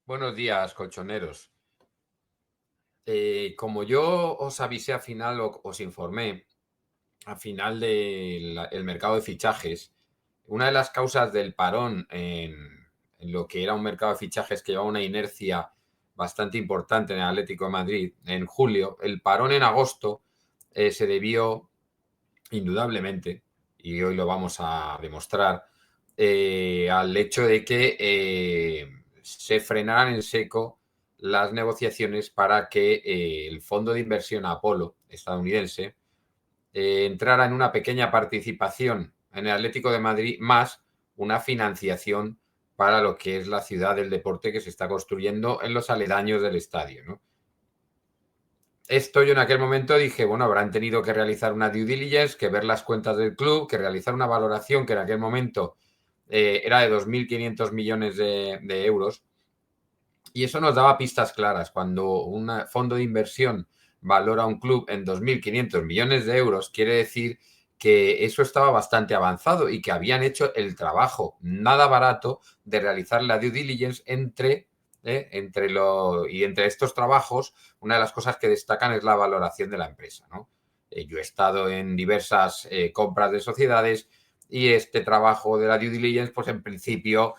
Buenos días, colchoneros. Como yo os avisé al final, os informé, al final del mercado de fichajes, una de las causas del parón en lo que era un mercado de fichajes que llevaba una inercia bastante importante en el Atlético de Madrid en julio, el parón en agosto se debió indudablemente, y hoy lo vamos a demostrar, al hecho de que se frenaran en seco las negociaciones para que el fondo de inversión Apolo estadounidense entrara en una pequeña participación en el Atlético de Madrid más una financiación para lo que es la ciudad del deporte que se está construyendo en los aledaños del estadio, ¿no? Esto yo en aquel momento dije, bueno, habrán tenido que realizar una due diligence, que ver las cuentas del club, que realizar una valoración que en aquel momento era de 2.500 millones de euros. Y eso nos daba pistas claras. Cuando un fondo de inversión valora un club en 2.500 millones de euros, quiere decir que eso estaba bastante avanzado y que habían hecho el trabajo nada barato de realizar la due diligence entre estos trabajos, una de las cosas que destacan es la valoración de la empresa, ¿no? Yo he estado en diversas compras de sociedades y este trabajo de la due diligence, pues en principio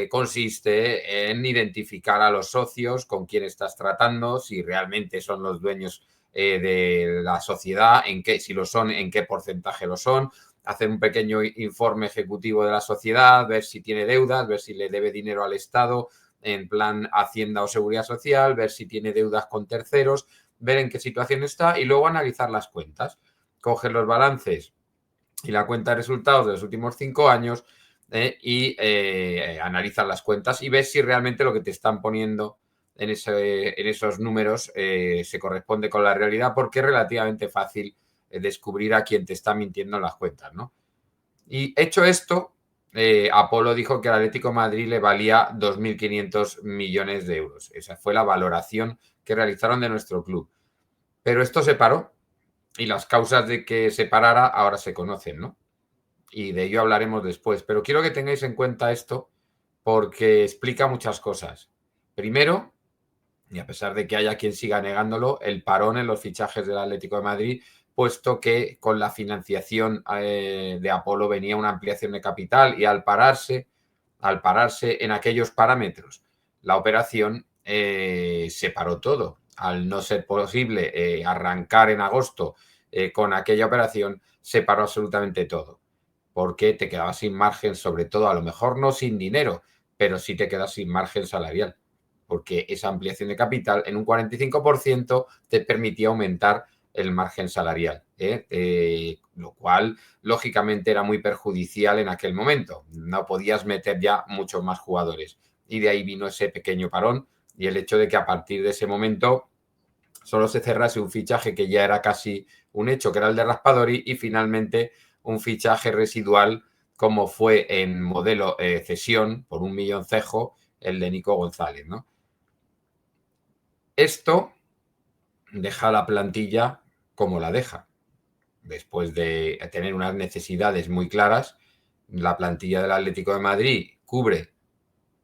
consiste en identificar a los socios con quién estás tratando, si realmente son los dueños de la sociedad, si lo son, en qué porcentaje lo son, hacer un pequeño informe ejecutivo de la sociedad, ver si tiene deudas, ver si le debe dinero al Estado en plan Hacienda o Seguridad Social, ver si tiene deudas con terceros, ver en qué situación está y luego analizar las cuentas. Coger los balances y la cuenta de resultados de los últimos 5 años y analizar las cuentas y ves si realmente lo que te están poniendo en esos números se corresponde con la realidad, porque es relativamente fácil descubrir a quién te está mintiendo en las cuentas, ¿no? Y hecho esto, Apolo dijo que al Atlético de Madrid le valía 2.500 millones de euros. Esa fue la valoración que realizaron de nuestro club. Pero esto se paró y las causas de que se parara ahora se conocen, ¿no? Y de ello hablaremos después. Pero quiero que tengáis en cuenta esto porque explica muchas cosas. Primero, y a pesar de que haya quien siga negándolo, el parón en los fichajes del Atlético de Madrid, puesto que con la financiación de Apolo venía una ampliación de capital y al pararse en aquellos parámetros la operación, se paró todo. Al no ser posible arrancar en agosto con aquella operación, se paró absolutamente todo porque te quedabas sin margen, sobre todo, a lo mejor no sin dinero, pero sí te quedas sin margen salarial, porque esa ampliación de capital en un 45% te permitía aumentar el margen salarial, lo cual lógicamente era muy perjudicial en aquel momento. No podías meter ya muchos más jugadores. Y de ahí vino ese pequeño parón y el hecho de que a partir de ese momento solo se cerrase un fichaje que ya era casi un hecho, que era el de Raspadori, y finalmente un fichaje residual como fue en modelo cesión por 1 millón cejo el de Nico González, ¿no? Esto deja la plantilla como la deja. Después de tener unas necesidades muy claras, la plantilla del Atlético de Madrid cubre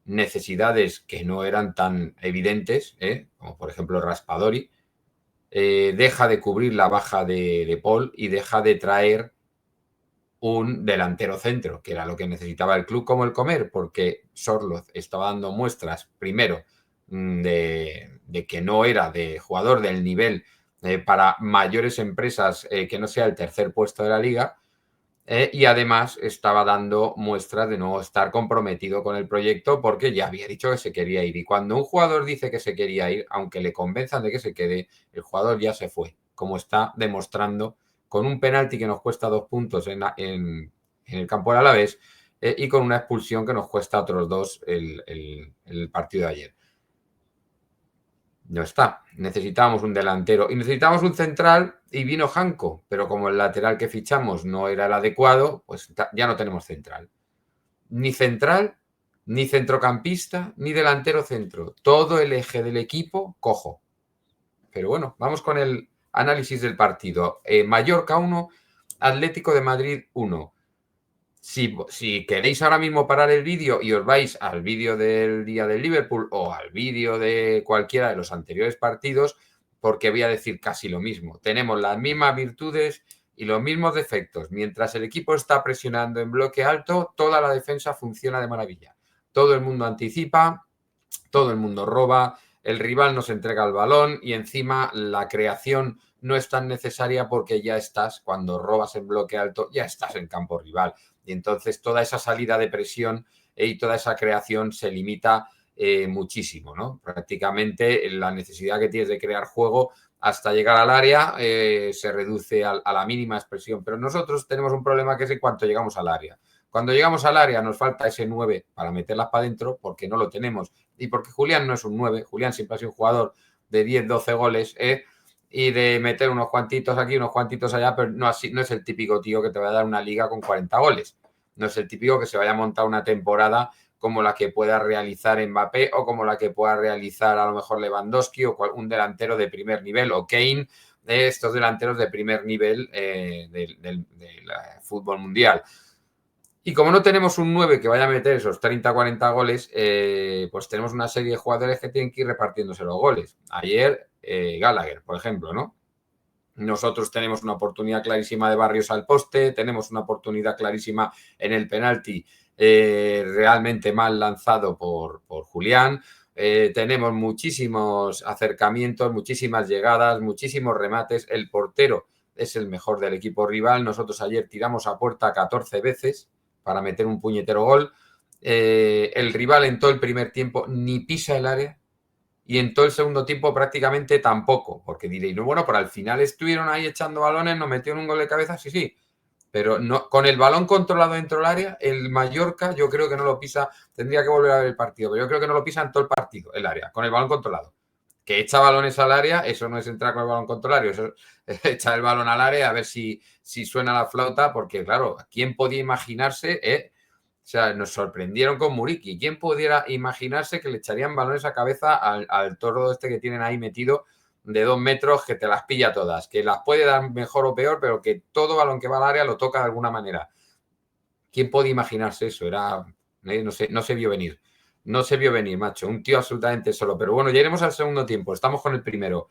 necesidades que no eran tan evidentes, como por ejemplo Raspadori, deja de cubrir la baja de Paul y deja de traer un delantero centro, que era lo que necesitaba el club como el comer, porque Sorloth estaba dando muestras, primero, de que no era de jugador del nivel para mayores empresas que no sea el tercer puesto de la liga, y además estaba dando muestras de no estar comprometido con el proyecto porque ya había dicho que se quería ir. Y cuando un jugador dice que se quería ir, aunque le convenzan de que se quede, el jugador ya se fue, como está demostrando con un penalti que nos cuesta 2 puntos en el campo del Alavés, y con una expulsión que nos cuesta otros 2 el partido de ayer. No está. Necesitábamos un delantero y necesitábamos un central y vino Janko, pero como el lateral que fichamos no era el adecuado, pues ya no tenemos central. Ni central, ni centrocampista, ni delantero centro. Todo el eje del equipo cojo. Pero bueno, vamos con el análisis del partido. Mallorca 1, Atlético de Madrid 1. Si queréis ahora mismo parar el vídeo y os vais al vídeo del día del Liverpool o al vídeo de cualquiera de los anteriores partidos, porque voy a decir casi lo mismo. Tenemos las mismas virtudes y los mismos defectos. Mientras el equipo está presionando en bloque alto, toda la defensa funciona de maravilla. Todo el mundo anticipa, todo el mundo roba, el rival nos entrega el balón y encima la creación no es tan necesaria porque ya estás, cuando robas en bloque alto, ya estás en campo rival. Y entonces toda esa salida de presión y toda esa creación se limita muchísimo, ¿no? Prácticamente la necesidad que tienes de crear juego hasta llegar al área se reduce a la mínima expresión. Pero nosotros tenemos un problema que es en cuanto llegamos al área. Cuando llegamos al área nos falta ese 9 para meterlas para adentro porque no lo tenemos. Y porque Julián no es un 9, Julián siempre ha sido un jugador de 10, 12 goles, y de meter unos cuantitos aquí, unos cuantitos allá, pero no, así, no es el típico tío que te va a dar una liga con 40 goles. No es el típico que se vaya a montar una temporada como la que pueda realizar Mbappé o como la que pueda realizar a lo mejor Lewandowski o un delantero de primer nivel o Kane, estos delanteros de primer nivel del fútbol mundial. Y como no tenemos un 9 que vaya a meter esos 30, 40 goles, pues tenemos una serie de jugadores que tienen que ir repartiéndose los goles. Ayer, Gallagher, por ejemplo, ¿no? Nosotros tenemos una oportunidad clarísima de Barrios al poste, tenemos una oportunidad clarísima en el penalti, realmente mal lanzado por Julián. Tenemos muchísimos acercamientos, muchísimas llegadas, muchísimos remates. El portero es el mejor del equipo rival. Nosotros ayer tiramos a puerta 14 veces para meter un puñetero gol. El rival en todo el primer tiempo ni pisa el área y en todo el segundo tiempo prácticamente tampoco, porque diréis, no, bueno, pero al final estuvieron ahí echando balones, nos metieron un gol de cabeza, sí, sí, pero no, con el balón controlado dentro del área, el Mallorca yo creo que no lo pisa, tendría que volver a ver el partido, pero yo creo que no lo pisa en todo el partido, el área, con el balón controlado. Que echa balones al área, eso no es entrar con el balón controlado, eso es echar el balón al área a ver si suena la flauta, porque claro, ¿quién podía imaginarse, o sea, nos sorprendieron con Muriqui? ¿Quién pudiera imaginarse que le echarían balones a cabeza al toro este que tienen ahí metido de 2 metros, que te las pilla todas, que las puede dar mejor o peor, pero que todo balón que va al área lo toca de alguna manera? ¿Quién puede imaginarse eso? Era, no se vio venir. No se vio venir, macho. Un tío absolutamente solo. Pero bueno, ya iremos al segundo tiempo. Estamos con el primero.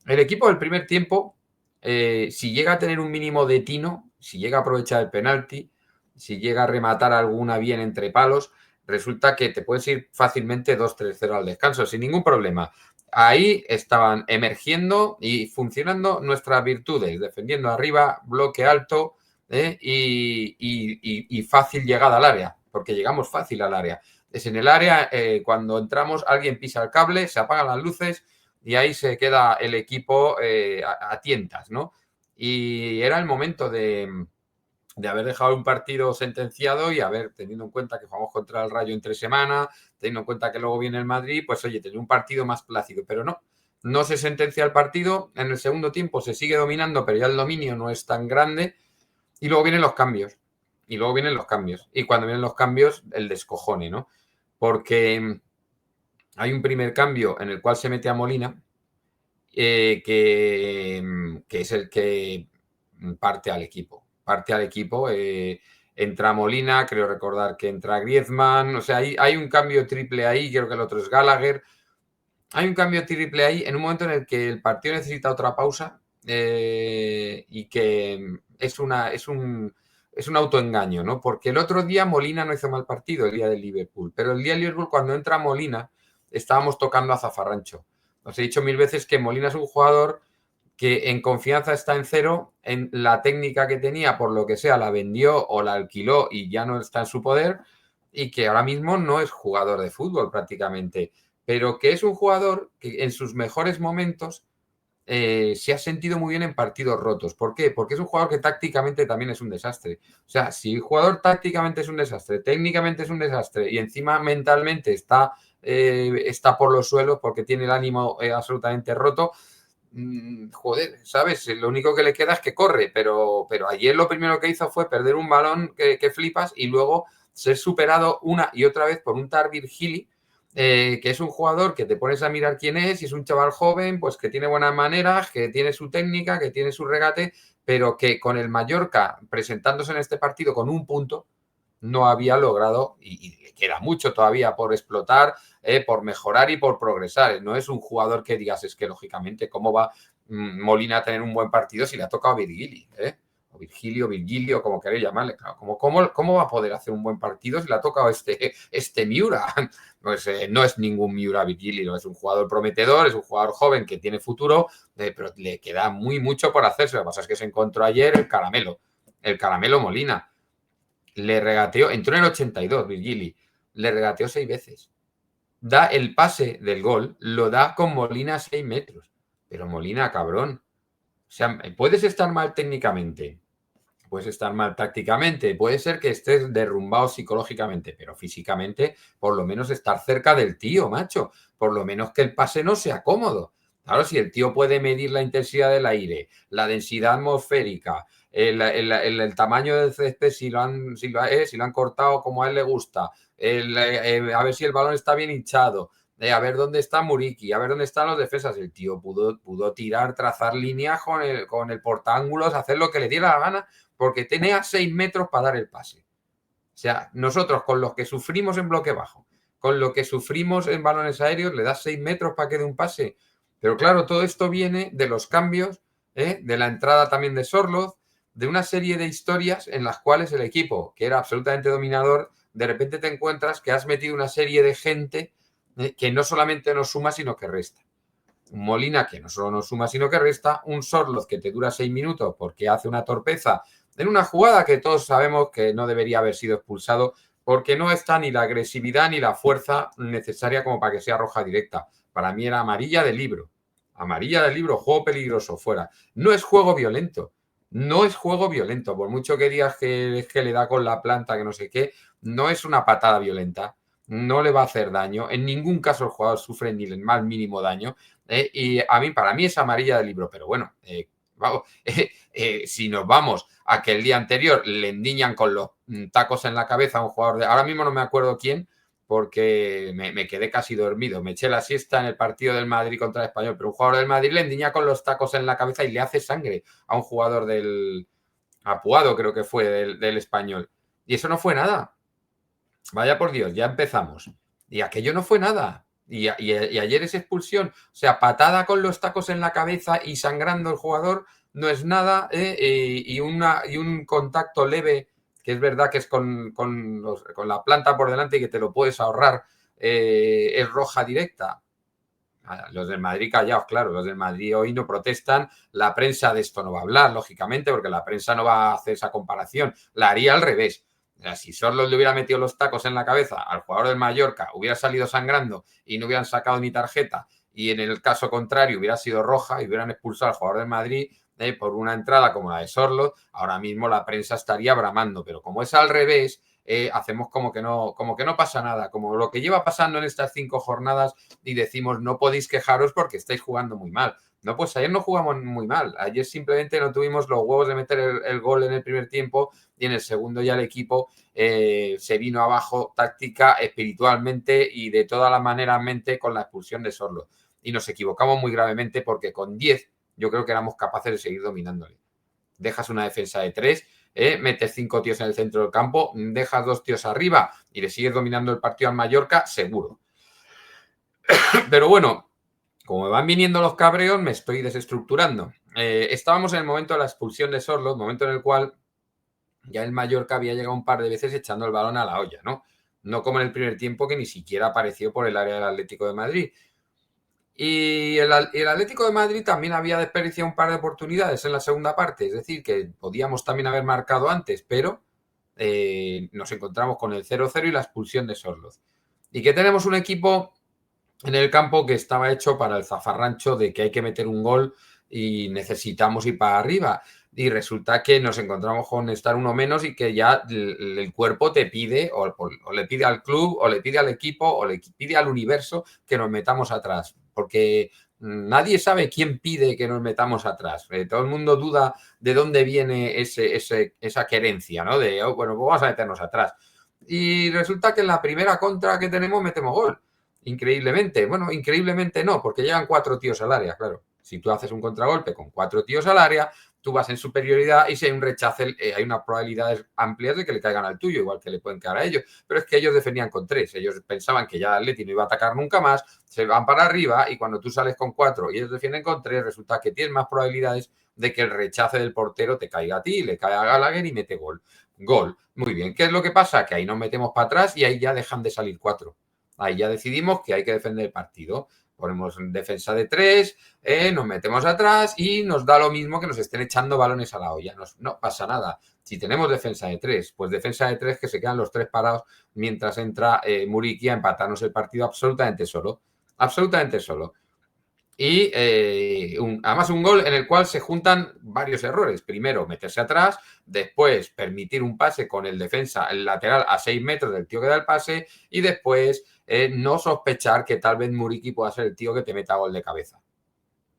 El equipo del primer tiempo, si llega a tener un mínimo de tino, si llega a aprovechar el penalti, si llega a rematar alguna bien entre palos, resulta que te puedes ir fácilmente 2-3-0 al descanso, sin ningún problema. Ahí estaban emergiendo y funcionando nuestras virtudes, defendiendo arriba, bloque alto, y fácil llegada al área, porque llegamos fácil al área. Es en el área, cuando entramos, alguien pisa el cable, se apagan las luces y ahí se queda el equipo a tientas, ¿no? Y era el momento de haber dejado un partido sentenciado y haber, teniendo en cuenta que jugamos contra el Rayo entre semana, teniendo en cuenta que luego viene el Madrid, pues oye, tener un partido más plácido, pero no se sentencia el partido, en el segundo tiempo se sigue dominando, pero ya el dominio no es tan grande y luego vienen los cambios, y cuando vienen los cambios, el descojone, ¿no? Porque hay un primer cambio en el cual se mete a Molina, que es el que parte al equipo. Entra Molina, creo recordar que entra Griezmann, o sea, hay un cambio triple ahí, creo que el otro es Gallagher. Hay un cambio triple ahí en un momento en el que el partido necesita otra pausa, y que es un autoengaño, ¿no? Porque el otro día Molina no hizo mal partido, el día del Liverpool, pero el día del Liverpool, cuando entra Molina, estábamos tocando a zafarrancho. Os he dicho 1000 veces que Molina es un jugador que en confianza está en cero, en la técnica que tenía, por lo que sea, la vendió o la alquiló y ya no está en su poder, y que ahora mismo no es jugador de fútbol prácticamente, pero que es un jugador que en sus mejores momentos se ha sentido muy bien en partidos rotos. ¿Por qué? Porque es un jugador que tácticamente también es un desastre. O sea, si el jugador tácticamente es un desastre, técnicamente es un desastre y encima mentalmente está por los suelos porque tiene el ánimo absolutamente roto, joder, ¿sabes? Lo único que le queda es que corre, pero ayer lo primero que hizo fue perder un balón que flipas y luego ser superado una y otra vez por un Tarvir Gili, que es un jugador que te pones a mirar quién es, y es un chaval joven, pues que tiene buenas maneras, que tiene su técnica, que tiene su regate, pero que con el Mallorca presentándose en este partido con un punto no había logrado, y le queda mucho todavía por explotar, por mejorar y por progresar. No es un jugador que digas, es que lógicamente, ¿cómo va Molina a tener un buen partido si le ha tocado a Virgili? O Virgilio, como queréis llamarle. Claro, ¿cómo va a poder hacer un buen partido si le ha tocado este Miura? Pues no es ningún Miura Virgilio, es un jugador prometedor, es un jugador joven que tiene futuro, pero le queda mucho por hacerse. Lo que pasa es que se encontró ayer el caramelo Molina. Le regateó, entró en el 82, Virgili, le regateó 6 veces. Da el pase del gol, lo da con Molina a 6 metros. Pero Molina, cabrón. O sea, puedes estar mal técnicamente, puedes estar mal tácticamente, puede ser que estés derrumbado psicológicamente, pero físicamente, por lo menos estar cerca del tío, macho. Por lo menos que el pase no sea cómodo. Claro, si el tío puede medir la intensidad del aire, la densidad atmosférica, el tamaño del césped, si lo han cortado como a él le gusta, a ver si el balón está bien hinchado, a ver dónde está Muriqui, a ver dónde están los defensas. El tío pudo tirar, trazar líneas con el portángulos, hacer lo que le diera la gana, porque tenía 6 metros para dar el pase. O sea, nosotros con los que sufrimos en bloque bajo, con lo que sufrimos en balones aéreos, le das 6 metros para que dé un pase. Pero claro, todo esto viene de los cambios, de la entrada también de Sorloz, de una serie de historias en las cuales el equipo, que era absolutamente dominador, de repente te encuentras que has metido una serie de gente que no solamente nos suma, sino que resta. Un Molina que no solo nos suma, sino que resta. Un Sorloz que te dura 6 minutos porque hace una torpeza en una jugada que todos sabemos que no debería haber sido expulsado porque no está ni la agresividad ni la fuerza necesaria como para que sea roja directa. Para mí era amarilla de libro. Amarilla de libro, juego peligroso, fuera. No es juego violento. No es juego violento. Por mucho que digas que le da con la planta, que no sé qué, no es una patada violenta. No le va a hacer daño. En ningún caso el jugador sufre ni el más mínimo daño. Y para mí es amarilla de libro. Pero bueno, vamos, si nos vamos a que el día anterior le endiñan con los tacos en la cabeza a un jugador de... Ahora mismo no me acuerdo quién, porque me quedé casi dormido. Me eché la siesta en el partido del Madrid contra el Español, pero un jugador del Madrid le endiña con los tacos en la cabeza y le hace sangre a un jugador del Apuado, creo que fue, del Español. Y eso no fue nada. Vaya por Dios, ya empezamos. Y aquello no fue nada. Y ayer esa expulsión, o sea, patada con los tacos en la cabeza y sangrando el jugador, no es nada. Y un contacto leve, que es verdad que es con la planta por delante y que te lo puedes ahorrar, es roja directa. Los del Madrid callados, claro, los del Madrid hoy no protestan, la prensa de esto no va a hablar, lógicamente, porque la prensa no va a hacer esa comparación, la haría al revés. O sea, si Sorloz le hubiera metido los tacos en la cabeza al jugador del Mallorca, hubiera salido sangrando y no hubieran sacado ni tarjeta, y en el caso contrario hubiera sido roja y hubieran expulsado al jugador del Madrid por una entrada como la de Sorloz, ahora mismo la prensa estaría bramando, pero como es al revés, hacemos como que no pasa nada, como lo que lleva pasando en estas 5 jornadas y decimos no podéis quejaros porque estáis jugando muy mal. No, pues ayer no jugamos muy mal. Ayer simplemente no tuvimos los huevos de meter el gol en el primer tiempo y en el segundo ya el equipo se vino abajo táctica, espiritualmente y de todas las maneras mente con la expulsión de Sorloz. Y nos equivocamos muy gravemente porque con 10 yo creo que éramos capaces de seguir dominándole. Dejas una defensa de 3, metes 5 tíos en el centro del campo, dejas 2 tíos arriba y le sigues dominando el partido al Mallorca, seguro. Pero bueno, como me van viniendo los cabreos, me estoy desestructurando. Estábamos en el momento de la expulsión de Sorloz, momento en el cual ya el Mallorca había llegado un par de veces echando el balón a la olla, ¿no? No como en el primer tiempo, que ni siquiera apareció por el área del Atlético de Madrid. Y el Atlético de Madrid también había desperdiciado un par de oportunidades en la segunda parte, es decir, que podíamos también haber marcado antes, pero nos encontramos con el 0-0 y la expulsión de Sorloz. Y que tenemos un equipo en el campo que estaba hecho para el zafarrancho de que hay que meter un gol y necesitamos ir para arriba. Y resulta que nos encontramos con estar uno menos y que ya el cuerpo te pide, o le pide al club, o le pide al equipo, o le pide al universo que nos metamos atrás. Porque nadie sabe quién pide que nos metamos atrás. Todo el mundo duda de dónde viene esa querencia, ¿no? De, bueno, pues vamos a meternos atrás. Y resulta que en la primera contra que tenemos metemos gol. Increíblemente. Bueno, increíblemente no, porque llegan 4 tíos al área, claro. Si tú haces un contragolpe con 4 tíos al área, tú vas en superioridad y si hay un rechace, hay unas probabilidades amplias de que le caigan al tuyo, igual que le pueden caer a ellos. Pero es que ellos defendían con 3. Ellos pensaban que ya el Atleti no iba a atacar nunca más, se van para arriba y cuando tú sales con 4 y ellos defienden con 3, resulta que tienes más probabilidades de que el rechace del portero te caiga a ti, le cae a Gallagher y mete gol. Gol. Muy bien. ¿Qué es lo que pasa? Que ahí nos metemos para atrás y ahí ya dejan de salir 4. Ahí ya decidimos que hay que defender el partido. Ponemos defensa de 3, nos metemos atrás y nos da lo mismo que nos estén echando balones a la olla. No pasa nada. Si tenemos defensa de 3, pues defensa de 3 que se quedan los 3 parados mientras entra Muriqui a empatarnos el partido absolutamente solo. Absolutamente solo. Y además un gol en el cual se juntan varios errores. Primero, meterse atrás, después permitir un pase con el defensa, el lateral a 6 metros del tío que da el pase y después no sospechar que tal vez Muriqui pueda ser el tío que te meta gol de cabeza.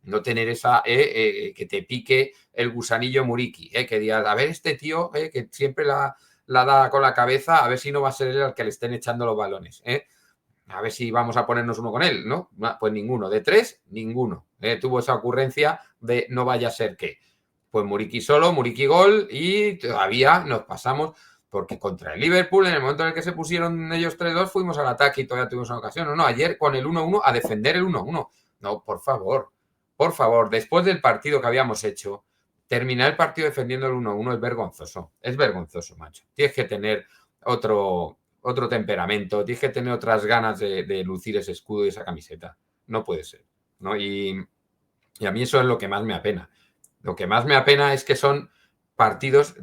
No tener esa, que te pique el gusanillo Muriqui, que digas, a ver este tío que siempre la da con la cabeza, a ver si no va a ser él al que le estén echando los balones. A ver si vamos a ponernos uno con él, ¿no? Pues ninguno. De 3, ninguno. Tuvo esa ocurrencia de no vaya a ser que. Pues Muriqui solo, Muriqui gol y todavía nos pasamos porque contra el Liverpool, en el momento en el que se pusieron ellos 3-2, fuimos al ataque y todavía tuvimos una ocasión. No, ayer con el 1-1 a defender el 1-1. No, por favor, después del partido que habíamos hecho, terminar el partido defendiendo el 1-1 es vergonzoso. Es vergonzoso, macho. Tienes que tener otro temperamento, tienes que tener otras ganas de lucir ese escudo y esa camiseta. No puede ser, ¿no? Y a mí eso es lo que más me apena. Lo que más me apena es que son partidos,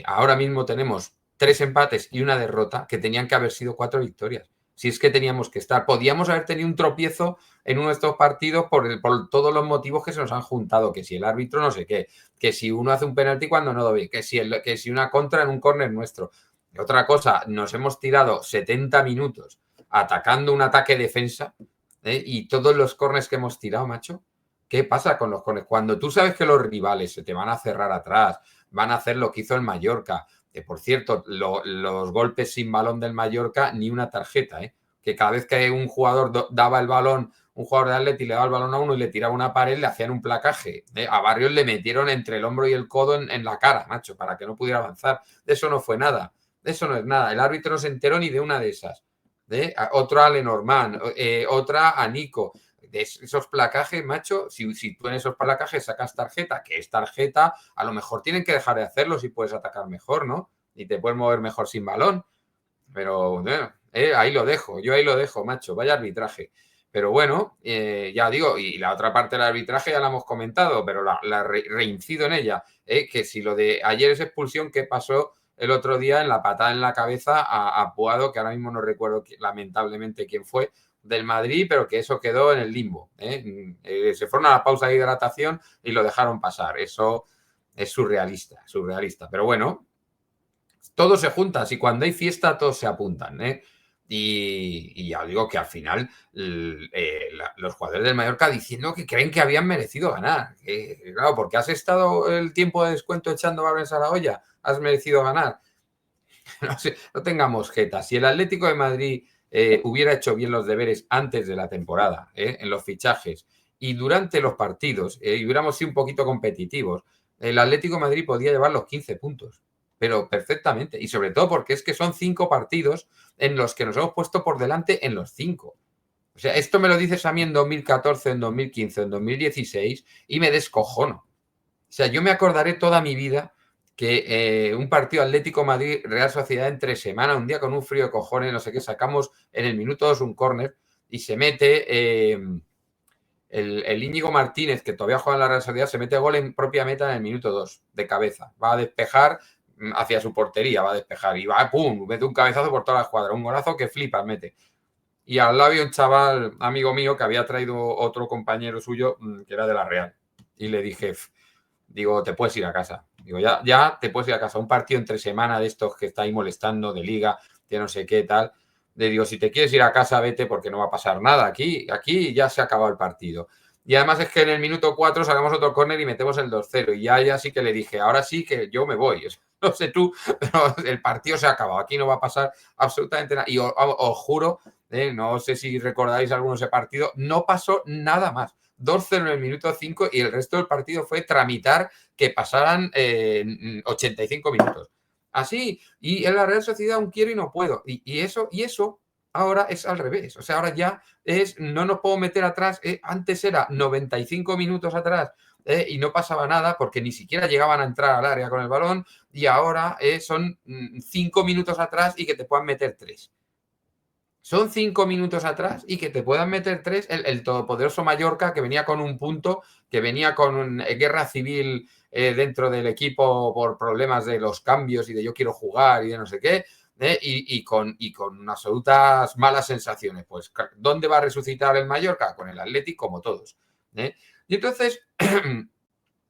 ahora mismo tenemos 3 empates y una derrota que tenían que haber sido 4 victorias. Si es que teníamos que estar, podíamos haber tenido un tropiezo en uno de estos partidos por todos los motivos que se nos han juntado, que si el árbitro no sé qué, que si uno hace un penalti cuando no lo ve, que si una contra en un córner nuestro. Y otra cosa, nos hemos tirado 70 minutos atacando un ataque-defensa y todos los córners que hemos tirado, macho, ¿qué pasa con los córners? Cuando tú sabes que los rivales se te van a cerrar atrás, van a hacer lo que hizo el Mallorca, que por cierto, los golpes sin balón del Mallorca, ni una tarjeta, que cada vez que un jugador daba el balón, un jugador de Atleti le daba el balón a uno y le tiraba una pared, le hacían un placaje. A Barrios le metieron entre el hombro y el codo en la cara, macho, para que no pudiera avanzar. De eso no fue nada. Eso no es nada. El árbitro no se enteró ni de una de esas. Otra a Lenormand, otra a Nico. De esos placajes, macho, si tú en esos placajes sacas tarjeta, que es tarjeta, a lo mejor tienen que dejar de hacerlo si puedes atacar mejor, ¿no? Y te puedes mover mejor sin balón. Pero bueno, ahí lo dejo, yo ahí lo dejo, macho, vaya arbitraje. Pero bueno, ya digo, y la otra parte del arbitraje ya la hemos comentado, pero reincido en ella, que si lo de ayer es expulsión, ¿qué pasó el otro día en la patada en la cabeza a Puado, que ahora mismo no recuerdo lamentablemente quién fue, del Madrid, pero que eso quedó en el limbo? Se fueron a la pausa de hidratación y lo dejaron pasar. Eso es surrealista. Pero bueno, todo se junta. Si cuando hay fiesta, todos se apuntan, Y ya digo que al final los jugadores del Mallorca diciendo que creen que habían merecido ganar. Claro, porque has estado el tiempo de descuento echando balones a la olla, has merecido ganar. No tengamos jeta. Si el Atlético de Madrid hubiera hecho bien los deberes antes de la temporada, en los fichajes y durante los partidos, y hubiéramos sido un poquito competitivos, el Atlético de Madrid podía llevar los 15 puntos. Pero perfectamente. Y sobre todo porque es que son 5 partidos en los que nos hemos puesto por delante en los 5. O sea, esto me lo dices a mí en 2014, en 2015, en 2016 y me descojono. O sea, yo me acordaré toda mi vida que un partido Atlético Madrid-Real Sociedad entre semana, un día con un frío de cojones, no sé qué, sacamos en el minuto 2 un córner y se mete el Íñigo Martínez, que todavía juega en la Real Sociedad, se mete gol en propia meta en el minuto 2, de cabeza. Va a despejar hacia su portería, va a despejar y va, pum, mete un cabezazo por toda la escuadra, un golazo que flipa, mete. Y al lado había un chaval, amigo mío, que había traído otro compañero suyo que era de la Real. Y le dije, digo, te puedes ir a casa. Digo, ya te puedes ir a casa. Un partido entre semana de estos que estáis molestando, de liga, de no sé qué, tal. Le digo, si te quieres ir a casa, vete porque no va a pasar nada. Aquí ya se ha acabado el partido. Y además es que en el minuto 4 sacamos otro córner y metemos el 2-0. Y ya sí que le dije, ahora sí que yo me voy. No sé tú, pero el partido se ha acabado. Aquí no va a pasar absolutamente nada. Y os juro, no sé si recordáis alguno de ese partido, no pasó nada más. 2-0 en el minuto 5 y el resto del partido fue tramitar que pasaran 85 minutos. Así, y en la Real Sociedad aún quiero y no puedo. Y eso ahora es al revés. O sea, ahora ya no nos puedo meter atrás. Antes era 95 minutos atrás y no pasaba nada porque ni siquiera llegaban a entrar al área con el balón, y ahora son 5 minutos atrás y que te puedan meter 3. Son 5 minutos atrás y que te puedan meter 3 el todopoderoso Mallorca, que venía con un punto, que venía con guerra civil dentro del equipo por problemas de los cambios y de yo quiero jugar y de no sé qué, y con absolutas malas sensaciones. Pues, ¿dónde va a resucitar el Mallorca? Con el Atlético, como todos. Y entonces,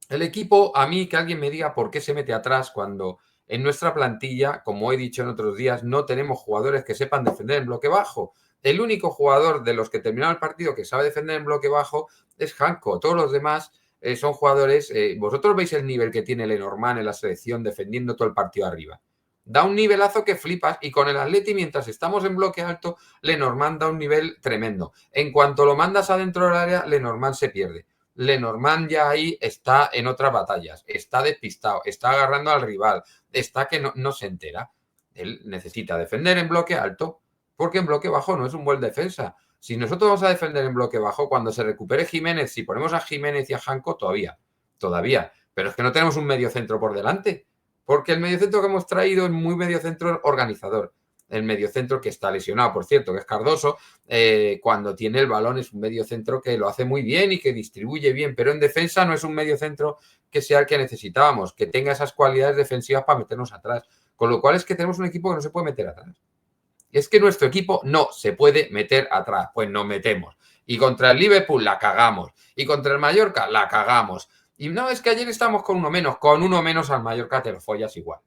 el equipo, a mí que alguien me diga por qué se mete atrás cuando en nuestra plantilla, como he dicho en otros días, no tenemos jugadores que sepan defender en bloque bajo. El único jugador de los que terminaron el partido que sabe defender en bloque bajo es Janko. Todos los demás son jugadores... vosotros veis el nivel que tiene Lenormand en la selección defendiendo todo el partido arriba. Da un nivelazo que flipas, y con el Atleti, mientras estamos en bloque alto, Lenormand da un nivel tremendo. En cuanto lo mandas adentro del área, Lenormand se pierde. Lenormand ya ahí está en otras batallas, está despistado, está agarrando al rival, está que no se entera. Él necesita defender en bloque alto, porque en bloque bajo no es un buen defensa. Si nosotros vamos a defender en bloque bajo, cuando se recupere Jiménez, si ponemos a Jiménez y a Janko, todavía. Pero es que no tenemos un mediocentro por delante, porque el mediocentro que hemos traído es muy mediocentro organizador. El mediocentro que está lesionado, por cierto, que es Cardoso, cuando tiene el balón es un mediocentro que lo hace muy bien y que distribuye bien, pero en defensa no es un mediocentro que sea el que necesitábamos, que tenga esas cualidades defensivas para meternos atrás. Con lo cual es que tenemos un equipo que no se puede meter atrás. Es que nuestro equipo no se puede meter atrás, pues nos metemos. Y contra el Liverpool la cagamos. Y contra el Mallorca la cagamos. Y no, es que ayer estamos con uno menos. Con uno menos al Mallorca te lo follas igual.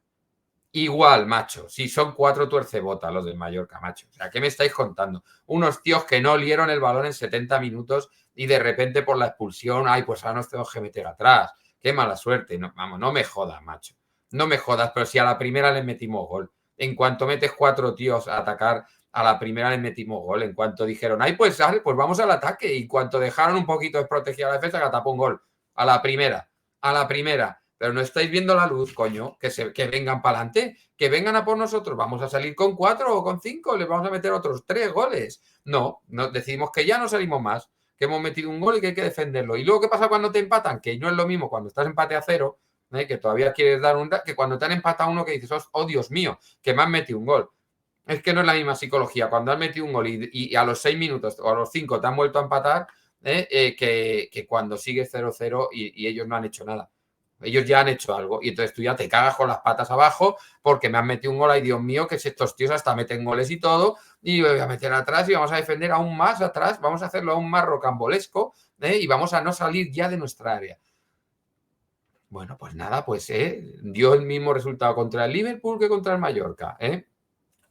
Igual, macho. Si son 4 tuercebotas los del Mallorca, macho. O sea, ¿qué me estáis contando? Unos tíos que no olieron el balón en 70 minutos y de repente por la expulsión, ay, pues ahora nos tenemos que meter atrás. Qué mala suerte. No, vamos, no me jodas, macho. No me jodas, pero si a la primera les metimos gol. En cuanto metes 4 tíos a atacar, a la primera les metimos gol. En cuanto dijeron, ay, pues vamos al ataque. Y en cuanto dejaron un poquito desprotegida la defensa, que tapó un gol. A la primera. Pero no estáis viendo la luz, coño, que vengan para adelante, que vengan a por nosotros. Vamos a salir con 4 o con 5, les vamos a meter otros 3 goles. No, decidimos que ya no salimos más, que hemos metido un gol y que hay que defenderlo. Y luego, ¿qué pasa cuando te empatan? Que no es lo mismo cuando estás empate a 0, que todavía quieres dar que cuando te han empatado uno que dices, oh Dios mío, que me han metido un gol. Es que no es la misma psicología. Cuando has metido un gol y a los 6 minutos o a los 5 te han vuelto a empatar, que cuando sigues 0-0 y ellos no han hecho nada. Ellos ya han hecho algo y entonces tú ya te cagas con las patas abajo porque me han metido un gol. Ay, Dios mío, que si estos tíos hasta meten goles y todo, y me voy a meter atrás y vamos a defender aún más atrás, vamos a hacerlo aún más rocambolesco, y vamos a no salir ya de nuestra área. Bueno, pues nada, pues dio el mismo resultado contra el Liverpool que contra el Mallorca.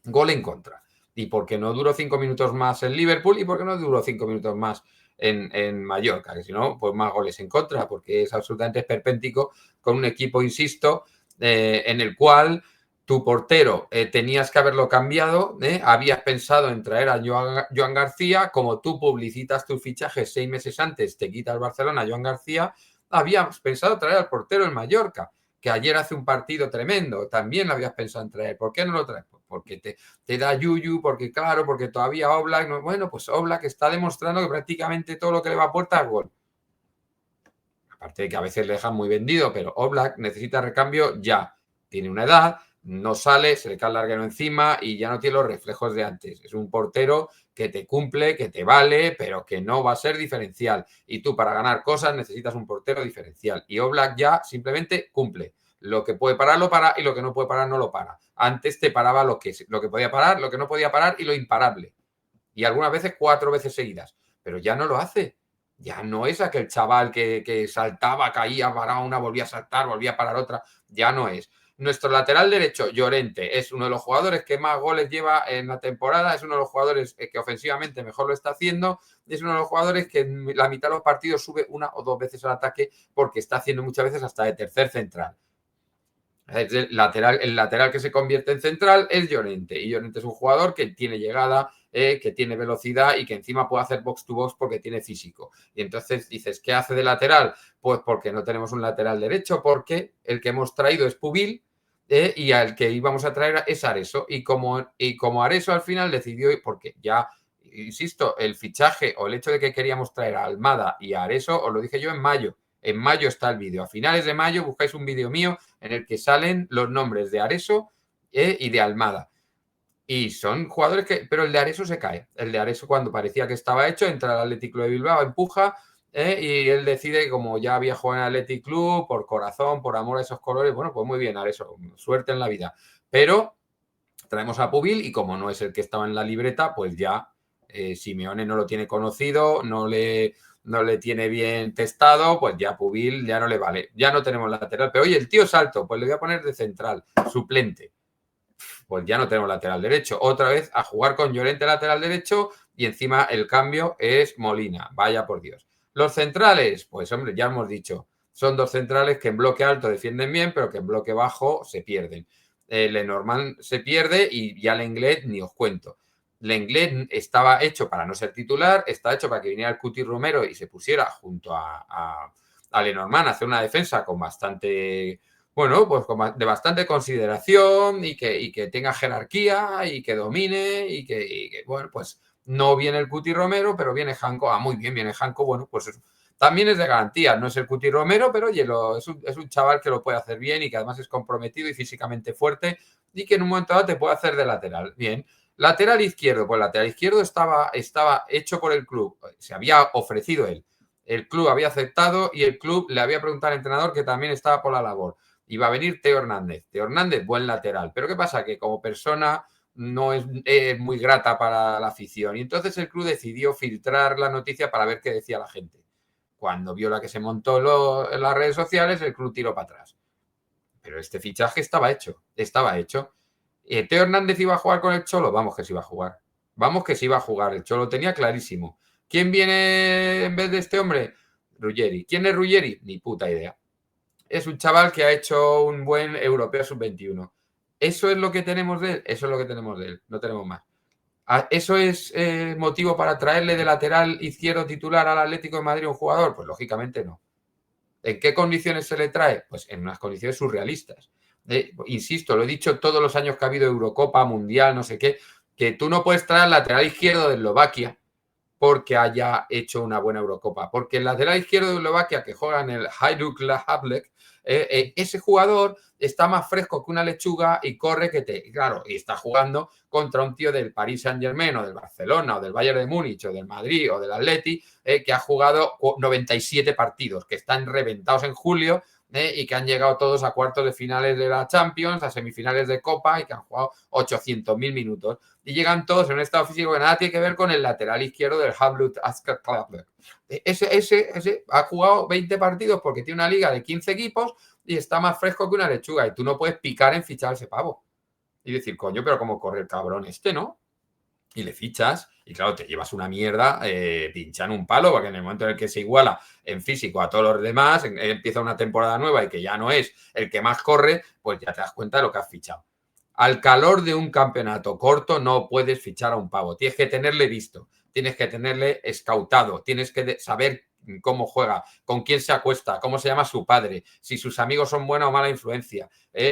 Gol en contra. Y porque no duró 5 minutos más el Liverpool y porque no duró 5 minutos más en Mallorca, que si no, pues más goles en contra, porque es absolutamente esperpéntico con un equipo, insisto, en el cual tu portero tenías que haberlo cambiado, habías pensado en traer a Joan García, como tú publicitas tu fichaje 6 meses antes, te quita el Barcelona a Joan García, habías pensado traer al portero en Mallorca, que ayer hace un partido tremendo, también lo habías pensado en traer. ¿Por qué no lo traes? Porque te da yuyu, porque claro, porque todavía Oblak, no, bueno, pues Oblak está demostrando que prácticamente todo lo que le va a puerta es gol. Aparte de que a veces le dejan muy vendido, pero Oblak necesita recambio ya. Tiene una edad, no sale, se le cae el larguero encima y ya no tiene los reflejos de antes. Es un portero que te cumple, que te vale, pero que no va a ser diferencial. Y tú para ganar cosas necesitas un portero diferencial. Y Oblak ya simplemente cumple. Lo que puede parar lo para y lo que no puede parar no lo para. Antes te paraba lo que podía parar, lo que no podía parar y lo imparable. Y algunas veces 4 veces seguidas. Pero ya no lo hace. Ya no es aquel chaval que saltaba, caía, paraba una, volvía a saltar, volvía a parar otra. Ya no es. Nuestro lateral derecho, Llorente, es uno de los jugadores que más goles lleva en la temporada, es uno de los jugadores que ofensivamente mejor lo está haciendo, es uno de los jugadores que en la mitad de los partidos sube 1 o 2 veces al ataque porque está haciendo muchas veces hasta de tercer central. El lateral que se convierte en central es Llorente. Y Llorente es un jugador que tiene llegada, que tiene velocidad y que encima puede hacer box to box porque tiene físico. Y entonces dices, ¿qué hace de lateral? Pues porque no tenemos un lateral derecho, porque el que hemos traído es Pubil, y al que íbamos a traer es Areso. Y como Areso al final decidió, porque ya, insisto, el fichaje o el hecho de que queríamos traer a Almada y a Areso, os lo dije yo en mayo. En mayo está el vídeo. A finales de mayo buscáis un vídeo mío en el que salen los nombres de Areso y de Almada. Y son jugadores que. Pero el de Areso se cae. El de Areso, cuando parecía que estaba hecho, entra al Athletic Club de Bilbao, empuja. Y él decide, como ya había jugado en el Athletic Club, por corazón, por amor a esos colores, bueno, pues muy bien, Areso, suerte en la vida. Pero traemos a Pubil y como no es el que estaba en la libreta, pues ya Simeone no lo tiene conocido, no le tiene bien testado, pues ya Pubil ya no le vale. Ya no tenemos lateral. Pero oye, el tío es alto, pues le voy a poner de central, suplente. Pues ya no tenemos lateral derecho. Otra vez a jugar con Llorente lateral derecho y encima el cambio es Molina. Vaya por Dios. Los centrales, pues hombre, ya hemos dicho, son dos centrales que en bloque alto defienden bien, pero que en bloque bajo se pierden. Lenormand se pierde y ya Lenglet ni os cuento. Lenglet estaba hecho para no ser titular, está hecho para que viniera el Cuti Romero y se pusiera junto a Lenormand a hacer una defensa con bastante, bueno, pues de bastante consideración y que tenga jerarquía y que domine y que, bueno, pues no viene el Cuti Romero, pero viene Janko. Ah, muy bien, viene Janko, bueno, pues eso. También es de garantía, no es el Cuti Romero, pero oye, es un chaval que lo puede hacer bien y que además es comprometido y físicamente fuerte y que en un momento dado te puede hacer de lateral. Bien. Lateral izquierdo, pues lateral izquierdo estaba hecho por el club, se había ofrecido él. El club había aceptado y el club le había preguntado al entrenador que también estaba por la labor. Iba a venir Teo Hernández. Teo Hernández, buen lateral. Pero ¿qué pasa? Que como persona no es muy grata para la afición. Y entonces el club decidió filtrar la noticia para ver qué decía la gente. Cuando vio la que se montó en las redes sociales, el club tiró para atrás. Pero este fichaje estaba hecho. Estaba hecho. ¿Teo Hernández iba a jugar con el Cholo? Vamos que se iba a jugar. Vamos que se iba a jugar. El Cholo tenía clarísimo. ¿Quién viene en vez de este hombre? Ruggeri. ¿Quién es Ruggeri? Ni puta idea. Es un chaval que ha hecho un buen europeo sub-21. ¿Eso es lo que tenemos de él? Eso es lo que tenemos de él. No tenemos más. ¿Eso es motivo para traerle de lateral izquierdo titular al Atlético de Madrid un jugador? Pues lógicamente no. ¿En qué condiciones se le trae? Pues en unas condiciones surrealistas. Insisto, lo he dicho todos los años que ha habido Eurocopa, Mundial, no sé qué, que tú no puedes traer al lateral izquierdo de Eslovaquia porque haya hecho una buena Eurocopa. Porque el lateral izquierdo de Eslovaquia, que juega en el Hajduk Lahavlek, ese jugador está más fresco que una lechuga y corre que te... Claro, y está jugando contra un tío del Paris Saint-Germain o del Barcelona o del Bayern de Múnich o del Madrid o del Atleti, que ha jugado 97 partidos, que están reventados en julio, y que han llegado todos a cuartos de finales de la Champions, a semifinales de Copa y que han jugado 800.000 minutos. Y llegan todos en un estado físico que nada tiene que ver con el lateral izquierdo del Hamlet Asker Club. Ese ha jugado 20 partidos porque tiene una liga de 15 equipos y está más fresco que una lechuga. Y tú no puedes picar en fichar a ese pavo. Y decir, coño, pero cómo corre el cabrón este, ¿no? Y le fichas y claro, te llevas una mierda pinchando un palo, porque en el momento en el que se iguala en físico a todos los demás, empieza una temporada nueva y que ya no es el que más corre, pues ya te das cuenta de lo que has fichado. Al calor de un campeonato corto no puedes fichar a un pavo, tienes que tenerle visto, tienes que tenerle escautado, tienes que saber cómo juega, con quién se acuesta, cómo se llama su padre, si sus amigos son buena o mala influencia,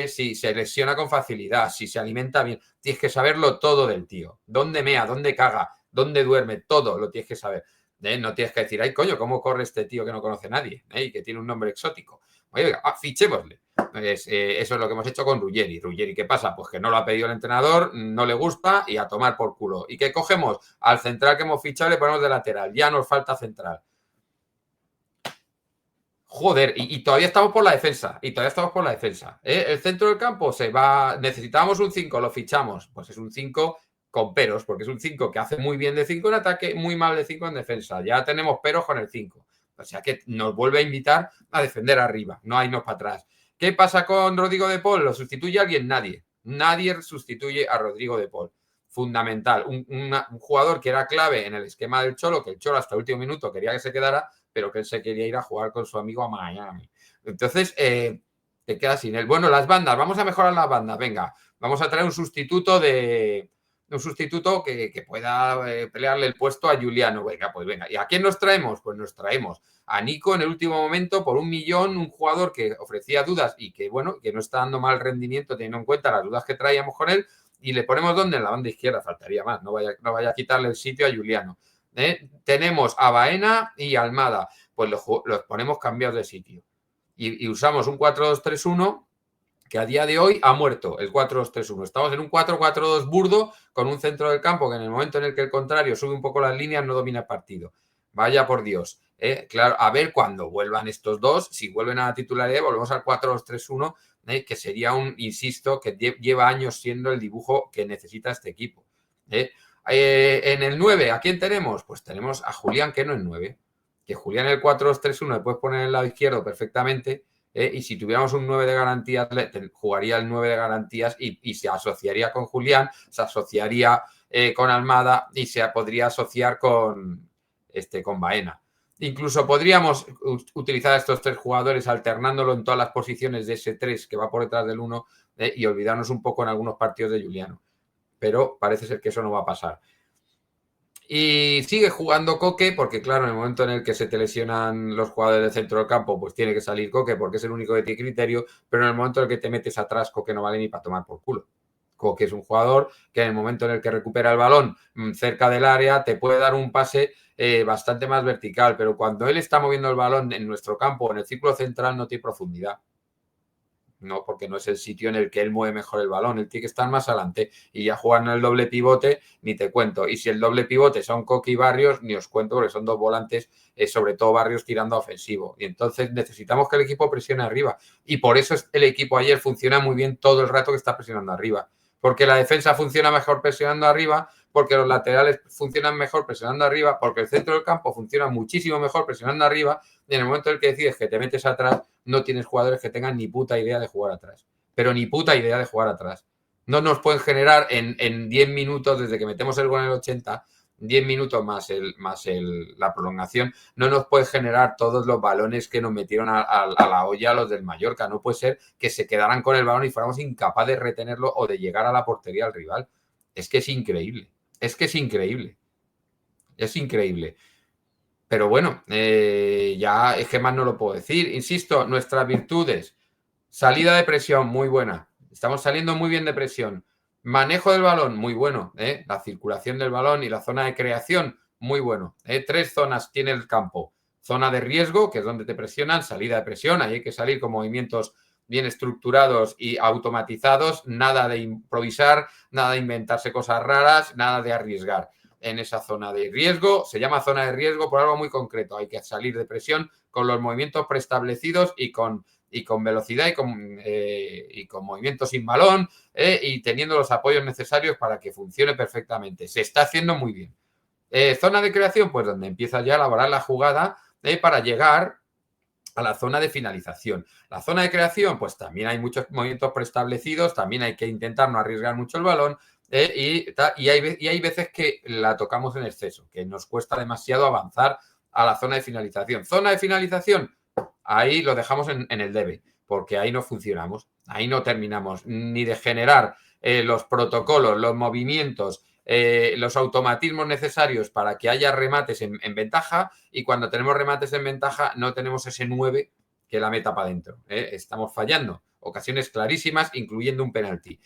si se lesiona con facilidad, si se alimenta bien. Tienes que saberlo todo del tío. ¿Dónde mea? ¿Dónde caga? ¿Dónde duerme? Todo lo tienes que saber. No tienes que decir, ay, coño, ¿cómo corre este tío que no conoce nadie? Y que tiene un nombre exótico. Oye, fichémosle. Pues, eso es lo que hemos hecho con Ruggeri. Ruggeri, ¿qué pasa? Pues que no lo ha pedido el entrenador, no le gusta y a tomar por culo. ¿Y qué cogemos? Al central que hemos fichado le ponemos de lateral. Ya nos falta central. Joder, y todavía estamos por la defensa. Y todavía estamos por la defensa. El centro del campo se va. Necesitábamos un 5, lo fichamos. Pues es un 5 con peros, porque es un 5 que hace muy bien de 5 en ataque, muy mal de 5 en defensa. Ya tenemos peros con el 5. O sea que nos vuelve a invitar a defender arriba, no a irnos para atrás. ¿Qué pasa con Rodrigo de Paul? ¿Lo sustituye alguien? Nadie. Nadie sustituye a Rodrigo de Paul. Fundamental. Un jugador que era clave en el esquema del Cholo, que el Cholo hasta el último minuto quería que se quedara, pero que él se quería ir a jugar con su amigo a Miami. Entonces, te quedas sin él. Bueno, las bandas, vamos a mejorar las bandas, venga, vamos a traer un sustituto que pueda pelearle el puesto a Giuliano. Venga, pues venga. ¿Y a quién nos traemos? Pues nos traemos a Nico en el último momento por 1 millón, un jugador que ofrecía dudas y que, bueno, que no está dando mal rendimiento teniendo en cuenta las dudas que traíamos con él, y le ponemos ¿dónde? En la banda izquierda, faltaría más, no vaya a quitarle el sitio a Giuliano. Tenemos a Baena y Almada, pues los ponemos cambiados de sitio. Y usamos un 4-2-3-1 que a día de hoy ha muerto el 4-2-3-1. Estamos en un 4-4-2 burdo con un centro del campo que en el momento en el que el contrario sube un poco las líneas no domina el partido. Vaya por Dios. Claro, a ver cuando vuelvan estos dos, si vuelven a la titularidad, volvemos al 4-2-3-1, que sería insisto, que lleva años siendo el dibujo que necesita este equipo. En el 9, ¿a quién tenemos? Pues tenemos a Julián, que no es 9. Que Julián el 4-2-3-1 le puedes poner en el lado izquierdo perfectamente. Y si tuviéramos un 9 de garantías, jugaría el 9 de garantías y se asociaría con Julián, se asociaría con Almada y se podría asociar con Baena. Incluso podríamos utilizar a estos 3 jugadores alternándolo en todas las posiciones de ese 3 que va por detrás del 1 y olvidarnos un poco en algunos partidos de Giuliano. Pero parece ser que eso no va a pasar. Y sigue jugando Coque porque, claro, en el momento en el que se te lesionan los jugadores del centro del campo, pues tiene que salir Coque porque es el único que tiene criterio, pero en el momento en el que te metes atrás, Coque no vale ni para tomar por culo. Coque es un jugador que en el momento en el que recupera el balón cerca del área te puede dar un pase bastante más vertical, pero cuando él está moviendo el balón en nuestro campo, en el círculo central, no tiene profundidad. No, porque no es el sitio en el que él mueve mejor el balón, él tiene que estar más adelante y ya jugando en el doble pivote ni te cuento, y si el doble pivote son Coque y Barrios, ni os cuento porque son 2 volantes, sobre todo Barrios tirando a ofensivo, y entonces necesitamos que el equipo presione arriba, y por eso el equipo ayer funciona muy bien todo el rato que está presionando arriba, porque la defensa funciona mejor presionando arriba, porque los laterales funcionan mejor presionando arriba, porque el centro del campo funciona muchísimo mejor presionando arriba, y en el momento en el que decides que te metes atrás, no tienes jugadores que tengan ni puta idea de jugar atrás. Pero ni puta idea de jugar atrás. No nos pueden generar en 10 minutos, desde que metemos el gol en el 80, 10 minutos más la prolongación, no nos puede generar todos los balones que nos metieron a la olla los del Mallorca. No puede ser que se quedaran con el balón y fuéramos incapaces de retenerlo o de llegar a la portería al rival. Es que es increíble. Es que es increíble. Es increíble. Pero bueno, ya es que más no lo puedo decir. Insisto, nuestras virtudes. Salida de presión, muy buena. Estamos saliendo muy bien de presión. Manejo del balón, muy bueno. La circulación del balón y la zona de creación, muy bueno. 3 zonas tiene el campo. Zona de riesgo, que es donde te presionan. Salida de presión, ahí hay que salir con movimientos bien estructurados y automatizados. Nada de improvisar, nada de inventarse cosas raras, nada de arriesgar. En esa zona de riesgo, se llama zona de riesgo por algo muy concreto. Hay que salir de presión con los movimientos preestablecidos y con velocidad y con movimiento sin balón y teniendo los apoyos necesarios para que funcione perfectamente. Se está haciendo muy bien. Zona de creación, pues donde empieza ya a elaborar la jugada para llegar a la zona de finalización. La zona de creación, pues también hay muchos movimientos preestablecidos, también hay que intentar no arriesgar mucho el balón y hay veces que la tocamos en exceso, que nos cuesta demasiado avanzar a la zona de finalización. Zona de finalización, ahí lo dejamos en el debe, porque ahí no funcionamos, ahí no terminamos ni de generar los protocolos, los movimientos, los automatismos necesarios para que haya remates en ventaja, y cuando tenemos remates en ventaja no tenemos ese 9 que la meta para adentro. Estamos fallando ocasiones clarísimas, incluyendo un penalti.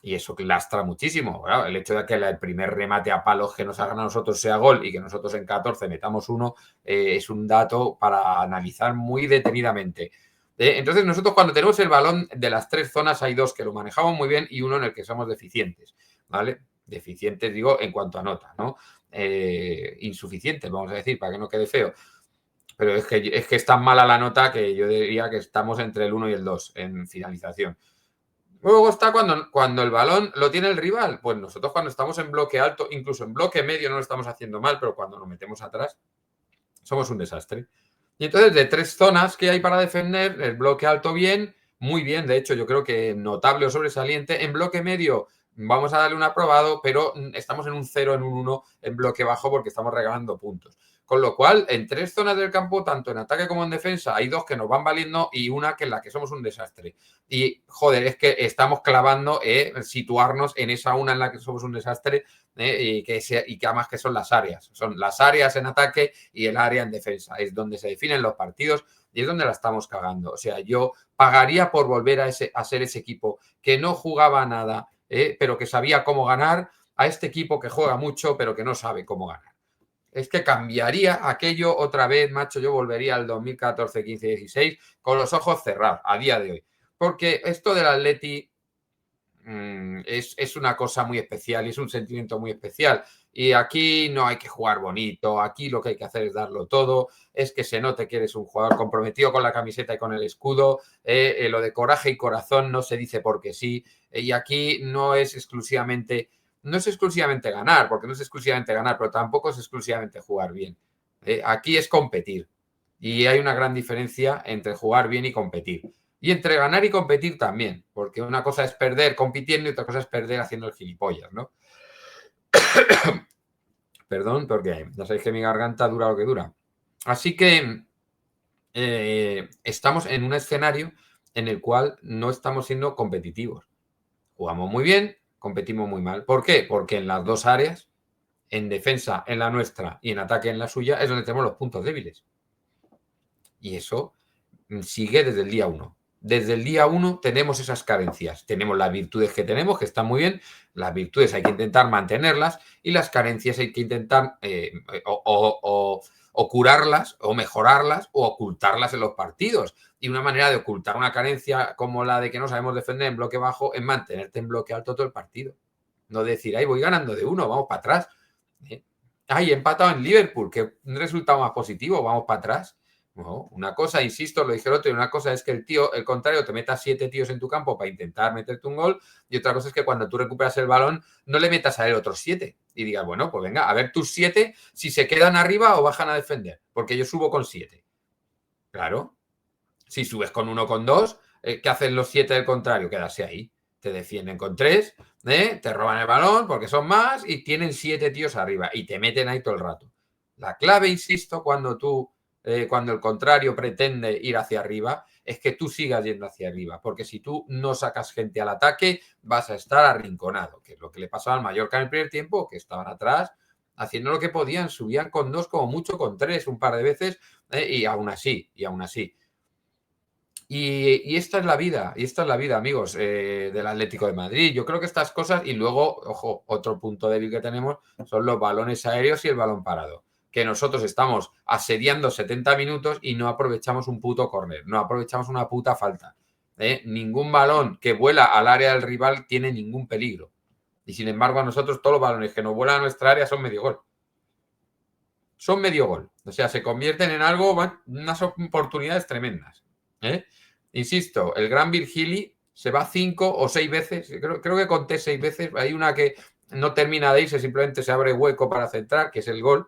Y eso lastra muchísimo. Bueno, el hecho de que el primer remate a palos que nos hagan a nosotros sea gol y que nosotros en 14 metamos uno es un dato para analizar muy detenidamente. Entonces, nosotros cuando tenemos el balón, de las 3 zonas hay 2 que lo manejamos muy bien y uno en el que somos deficientes, ¿vale? Deficientes, digo, en cuanto a nota, ¿no? Insuficientes, vamos a decir, para que no quede feo. Pero es que es tan mala la nota que yo diría que estamos entre el 1 y el 2 en finalización. Luego está cuando el balón lo tiene el rival. Pues nosotros cuando estamos en bloque alto, incluso en bloque medio no lo estamos haciendo mal, pero cuando nos metemos atrás somos un desastre. Y entonces de 3 zonas que hay para defender, el bloque alto bien, muy bien, de hecho yo creo que notable o sobresaliente. En bloque medio vamos a darle un aprobado, pero estamos en un 0, en un 1 en bloque bajo porque estamos regalando puntos. Con lo cual, en 3 zonas del campo, tanto en ataque como en defensa, hay 2 que nos van valiendo y una que en la que somos un desastre. Y, joder, es que estamos clavando situarnos en esa una en la que somos un desastre y que además que son las áreas. Son las áreas en ataque y el área en defensa. Es donde se definen los partidos y es donde la estamos cagando. O sea, yo pagaría por volver a ser ese equipo que no jugaba nada, pero que sabía cómo ganar, a este equipo que juega mucho, pero que no sabe cómo ganar. Es que cambiaría aquello otra vez, macho. Yo volvería al 2014, 15, 16 con los ojos cerrados a día de hoy. Porque esto del Atleti es una cosa muy especial y es un sentimiento muy especial. Y aquí no hay que jugar bonito, aquí lo que hay que hacer es darlo todo, es que se note que eres un jugador comprometido con la camiseta y con el escudo, lo de coraje y corazón no se dice porque sí, y aquí no es exclusivamente ganar, porque no es exclusivamente ganar, pero tampoco es exclusivamente jugar bien. Aquí es competir. Y hay una gran diferencia entre jugar bien y competir. Y entre ganar y competir también, porque una cosa es perder compitiendo y otra cosa es perder haciendo el gilipollas, ¿no? Perdón, porque ya sabéis que mi garganta dura lo que dura. Así que estamos en un escenario en el cual no estamos siendo competitivos. Jugamos muy bien, competimos muy mal. ¿Por qué? Porque en las 2 áreas, en defensa en la nuestra y en ataque en la suya, es donde tenemos los puntos débiles. Y eso sigue desde el día 1. Desde el día 1 tenemos esas carencias. Tenemos las virtudes que tenemos, que están muy bien. Las virtudes hay que intentar mantenerlas y las carencias hay que intentar o curarlas o mejorarlas o ocultarlas en los partidos. Y una manera de ocultar una carencia como la de que no sabemos defender en bloque bajo es mantenerte en bloque alto todo el partido. No decir, ay, voy ganando de 1, vamos para atrás. Ay, he empatado en Liverpool, que un resultado más positivo, vamos para atrás. No, una cosa, insisto, lo dije el otro, y una cosa es que el contrario, te meta 7 tíos en tu campo para intentar meterte un gol, y otra cosa es que cuando tú recuperas el balón, no le metas a él otros 7 y digas, bueno, pues venga, a ver tus 7 si se quedan arriba o bajan a defender, porque yo subo con 7. Claro, si subes con 1 con 2, ¿qué hacen los 7 del contrario? Quedarse ahí. Te defienden con 3, te roban el balón porque son más y tienen 7 tíos arriba y te meten ahí todo el rato. La clave, insisto, cuando el contrario pretende ir hacia arriba, es que tú sigas yendo hacia arriba, porque si tú no sacas gente al ataque, vas a estar arrinconado, que es lo que le pasaba al Mallorca en el primer tiempo, que estaban atrás haciendo lo que podían, subían con 2, como mucho con 3 un par de veces, y aún así. Y esta es la vida, amigos, del Atlético de Madrid. Yo creo que estas cosas, y luego, ojo, otro punto débil que tenemos son los balones aéreos y el balón parado. Que nosotros estamos asediando 70 minutos y no aprovechamos un puto córner, no aprovechamos una puta falta. Ningún balón que vuela al área del rival tiene ningún peligro. Y sin embargo, a nosotros todos los balones que nos vuelan a nuestra área son medio gol. Son medio gol. O sea, se convierten en algo, unas oportunidades tremendas. Insisto, el gran Virgili se va 5 o 6 veces, creo que conté 6 veces, hay una que no termina de irse, simplemente se abre hueco para centrar, que es el gol,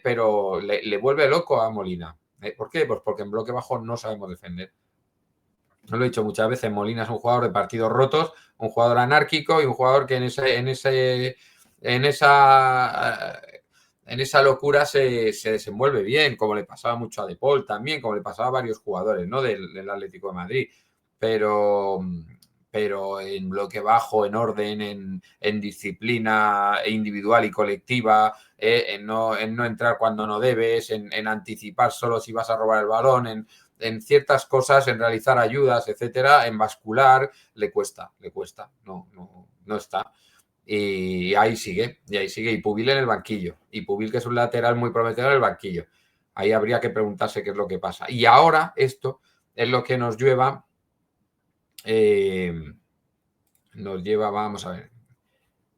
pero le vuelve loco a Molina. ¿Por qué? Pues porque en bloque bajo no sabemos defender. Lo he dicho muchas veces, Molina es un jugador de partidos rotos, un jugador anárquico y un jugador que en esa locura se desenvuelve bien, como le pasaba mucho a De Paul también, como le pasaba a varios jugadores, ¿no? del Atlético de Madrid. Pero en bloque bajo, en orden, en disciplina individual y colectiva, en no entrar cuando no debes, en anticipar solo si vas a robar el balón, en ciertas cosas, en realizar ayudas, etcétera, en bascular, le cuesta, no está. Y ahí sigue, y Pubil en el banquillo, y Pubil, que es un lateral muy prometedor, en el banquillo. Ahí habría que preguntarse qué es lo que pasa. Y ahora esto es lo que nos lleva, vamos a ver,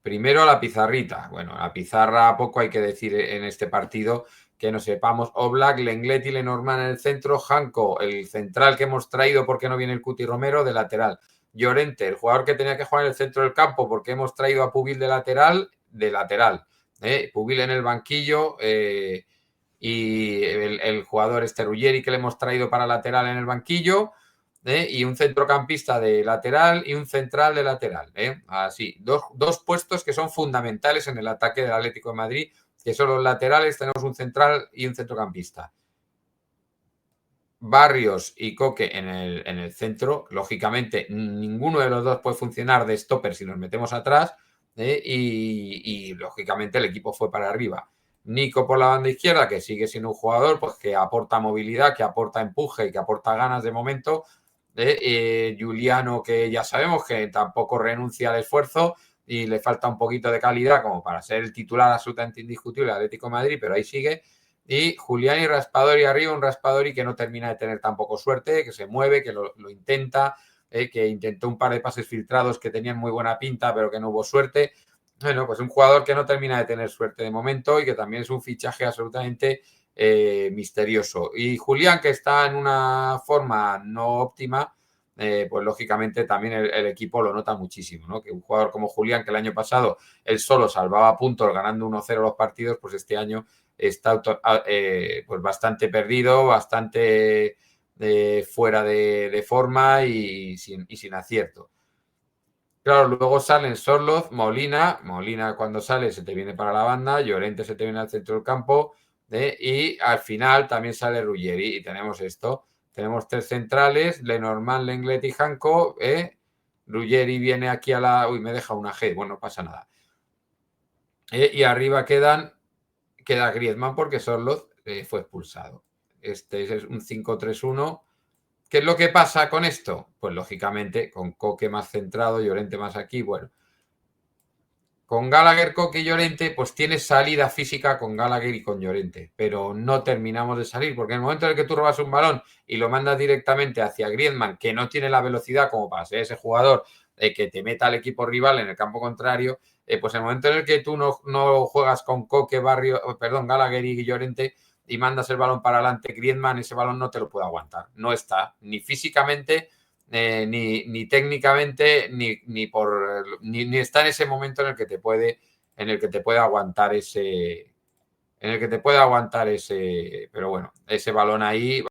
primero a la pizarrita. Bueno, la pizarra poco hay que decir en este partido que no sepamos. Oblak, Lenglet y Lenormand en el centro. Janko, el central que hemos traído porque no viene el Cuti Romero, de lateral. Llorente, el jugador que tenía que jugar en el centro del campo porque hemos traído a Pubil de lateral. Pubil en el banquillo y el jugador Ruggeri que le hemos traído para lateral en el banquillo. y un centrocampista de lateral y un central de lateral. Así, dos puestos que son fundamentales en el ataque del Atlético de Madrid, que son los laterales, tenemos un central y un centrocampista. Barrios y Coque en el centro, lógicamente ninguno de los dos puede funcionar de stopper si nos metemos atrás, y lógicamente el equipo fue para arriba. Nico por la banda izquierda, que sigue siendo un jugador pues, que aporta movilidad, que aporta empuje y que aporta ganas de momento. Juliano, que ya sabemos que tampoco renuncia al esfuerzo y le falta un poquito de calidad como para ser el titular absolutamente indiscutible del Atlético de Madrid, pero ahí sigue. Y Julián y Raspadori arriba, un Raspadori que no termina de tener tampoco suerte, que se mueve, que lo intenta, que intentó un par de pases filtrados que tenían muy buena pinta, pero que no hubo suerte. Bueno, pues un jugador que no termina de tener suerte de momento y que también es un fichaje absolutamente misterioso. Y Julián, que está en una forma no óptima, pues lógicamente también el equipo lo nota muchísimo, ¿no? Que un jugador como Julián, que el año pasado él solo salvaba puntos ganando 1-0 los partidos, pues este año está pues bastante perdido, bastante fuera de forma y sin acierto. Claro, luego salen Sorloz, Molina cuando sale se te viene para la banda, Llorente se te viene al centro del campo, y al final también sale Ruggeri y tenemos esto. Tenemos tres centrales, Lenormand, Lenglet y Janko. Ruggeri viene aquí a la... Uy, me deja una G, bueno, no pasa nada. Y arriba queda Griezmann porque Sorloz fue expulsado. Este es un 5-3-1. ¿Qué es lo que pasa con esto? Pues lógicamente con Coque más centrado, Llorente más aquí, bueno. Con Gallagher, Coque y Llorente, pues tienes salida física con Gallagher y con Llorente, pero no terminamos de salir, porque en el momento en el que tú robas un balón y lo mandas directamente hacia Griezmann, que no tiene la velocidad como para ser ese jugador que te meta al equipo rival en el campo contrario, pues en el momento en el que tú no juegas con Coque, Gallagher y Llorente y mandas el balón para adelante, Griezmann ese balón no te lo puede aguantar, no está, ni físicamente ni técnicamente, ni está en ese momento en el que te puede aguantar pero bueno, ese balón ahí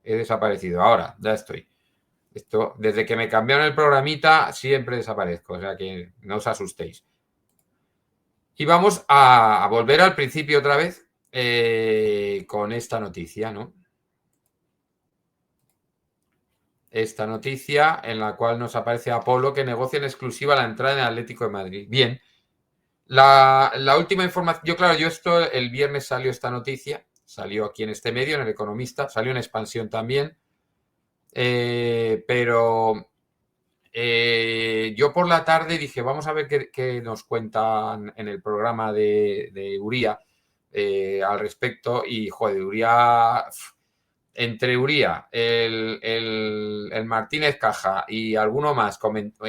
he desaparecido. Ahora, ya estoy. Esto, desde que me cambiaron el programita, siempre desaparezco, o sea que no os asustéis. Y vamos a volver al principio otra vez con esta noticia, ¿no? Esta noticia en la cual nos aparece Apolo que negocia en exclusiva la entrada en el Atlético de Madrid. Bien, la última información, claro, yo esto el viernes salió esta noticia, salió aquí en este medio, en El Economista, salió en Expansión también, pero yo por la tarde dije, vamos a ver qué nos cuentan en el programa de Uría al respecto y, joder, Uría... Entre Uría, el Martínez Caja y alguno más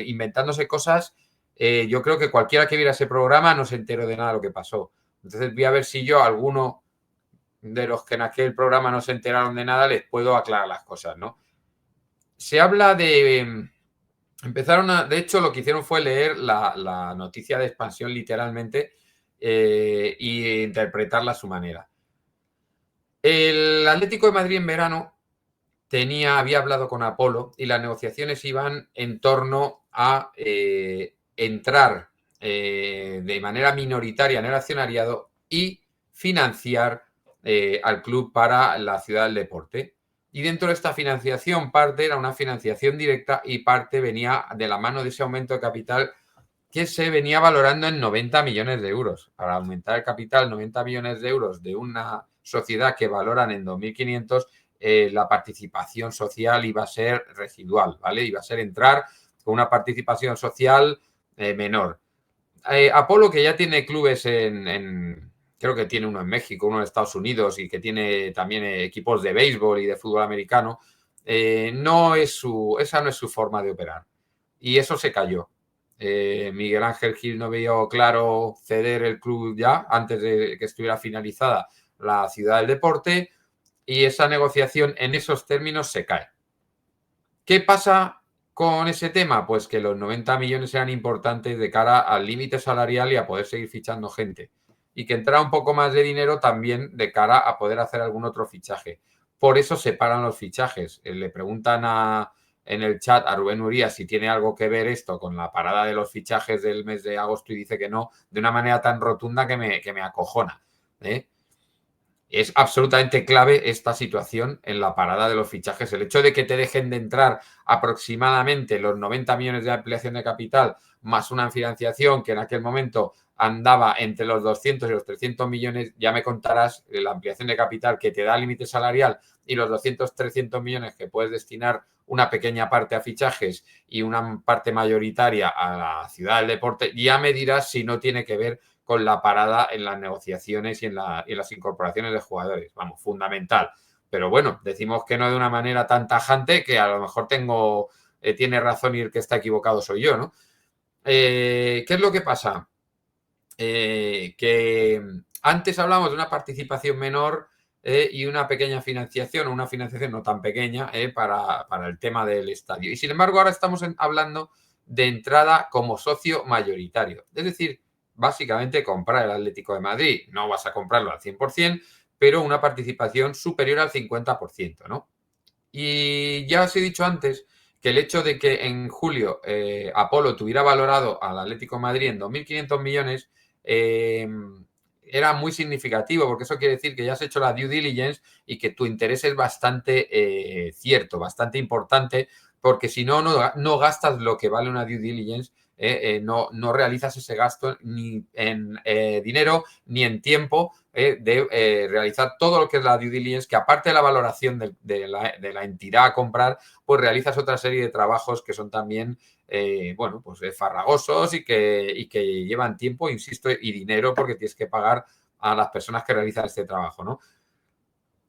inventándose cosas, yo creo que cualquiera que viera ese programa no se enteró de nada de lo que pasó. Entonces voy a ver si yo, alguno de los que en aquel programa no se enteraron de nada, les puedo aclarar las cosas, ¿no? Se habla de... de hecho, lo que hicieron fue leer la noticia de Expansión literalmente e interpretarla a su manera. El Atlético de Madrid en verano había hablado con Apolo y las negociaciones iban en torno a entrar de manera minoritaria en el accionariado y financiar al club para la ciudad del deporte. Y dentro de esta financiación, parte era una financiación directa y parte venía de la mano de ese aumento de capital que se venía valorando en 90 millones de euros. Para aumentar el capital, 90 millones de euros de una sociedad que valoran en 2.500, la participación social iba a ser residual, ¿vale? Iba a ser entrar con una participación social menor. Apolo, que ya tiene clubes creo que tiene uno en México, uno en Estados Unidos y que tiene también equipos de béisbol y de fútbol americano, esa no es su forma de operar. Y eso se cayó. Miguel Ángel Gil no veía claro ceder el club ya antes de que estuviera finalizada la ciudad del deporte y esa negociación en esos términos se cae. ¿Qué pasa con ese tema? Pues que los 90 millones eran importantes de cara al límite salarial y a poder seguir fichando gente. Y que entrara un poco más de dinero también de cara a poder hacer algún otro fichaje. por eso separan los fichajes. Le preguntan en el chat a Rubén Urías si tiene algo que ver esto con la parada de los fichajes del mes de agosto y dice que no, de una manera tan rotunda que me acojona. Es absolutamente clave esta situación en la parada de los fichajes. El hecho de que te dejen de entrar aproximadamente los 90 millones de ampliación de capital más una financiación que en aquel momento andaba entre los 200 y los 300 millones, ya me contarás la ampliación de capital que te da límite salarial y los 200, 300 millones que puedes destinar una pequeña parte a fichajes y una parte mayoritaria a la ciudad del deporte, ya me dirás si no tiene que ver con la parada en las negociaciones y en las incorporaciones de jugadores. Vamos, fundamental. Pero bueno, decimos que no de una manera tan tajante que a lo mejor tiene razón y el que está equivocado soy yo, ¿no? ¿Qué es lo que pasa? Que antes hablamos de una participación menor y una pequeña financiación, o una financiación no tan pequeña para el tema del estadio. Y sin embargo, ahora estamos hablando de entrada como socio mayoritario. Es decir, básicamente comprar el Atlético de Madrid. No vas a comprarlo al 100%, pero una participación superior al 50%, ¿no? Y ya os he dicho antes que el hecho de que en julio Apolo tuviera valorado al Atlético de Madrid en 2.500 millones era muy significativo, porque eso quiere decir que ya has hecho la due diligence y que tu interés es bastante cierto, bastante importante, porque si no gastas lo que vale una due diligence, no realizas ese gasto ni en dinero ni en tiempo de realizar todo lo que es la due diligence, que aparte de la valoración de la entidad a comprar, pues realizas otra serie de trabajos que son también bueno, pues farragosos y que llevan tiempo, insisto, y dinero, porque tienes que pagar a las personas que realizan este trabajo, ¿no?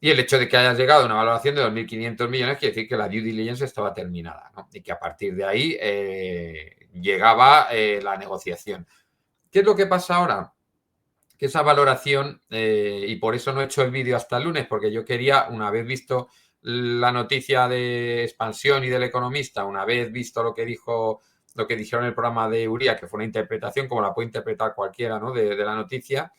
Y el hecho de que hayas llegado a una valoración de 2.500 millones quiere decir que la due diligence estaba terminada, ¿no? Y que a partir de ahí llegaba la negociación. ¿Qué es lo que pasa ahora? Que esa valoración, y por eso no he hecho el vídeo hasta el lunes, porque yo quería, una vez visto la noticia de Expansión y del Economista, una vez visto lo que dijeron en el programa de Uría, que fue una interpretación, como la puede interpretar cualquiera, ¿no? de la noticia,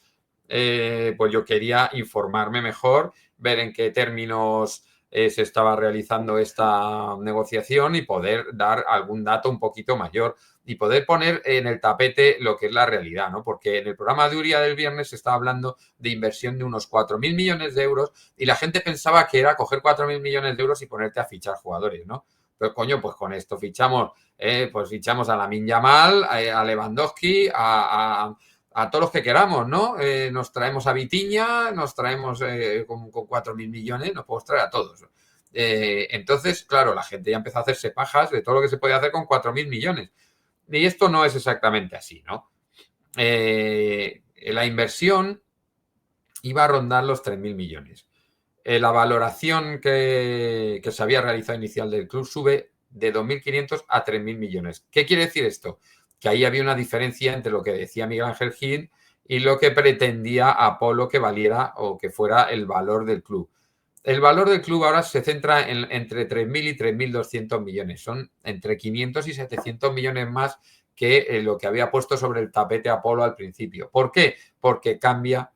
pues yo quería informarme mejor, ver en qué términos se estaba realizando esta negociación y poder dar algún dato un poquito mayor y poder poner en el tapete lo que es la realidad, ¿no? Porque en el programa de Uría del viernes se estaba hablando de inversión de unos 4.000 millones de euros y la gente pensaba que era coger 4.000 millones de euros y ponerte a fichar jugadores, ¿no? Pero coño, pues con esto fichamos a Lamine Yamal, a Lewandowski, a todos los que queramos, ¿no? Nos traemos a Vitinha, nos traemos con 4.000 millones, nos podemos traer a todos. Entonces, claro, la gente ya empezó a hacerse pajas de todo lo que se podía hacer con 4.000 millones. Y esto no es exactamente así, ¿no? La inversión iba a rondar los 3.000 millones. La valoración que se había realizado inicial del club sube de 2.500 a 3.000 millones. ¿Qué quiere decir esto? Que ahí había una diferencia entre lo que decía Miguel Ángel Gil y lo que pretendía Apolo que valiera o que fuera el valor del club. El valor del club ahora se centra entre 3.000 y 3.200 millones. Son entre 500 y 700 millones más que lo que había puesto sobre el tapete Apolo al principio. ¿Por qué? Porque cambia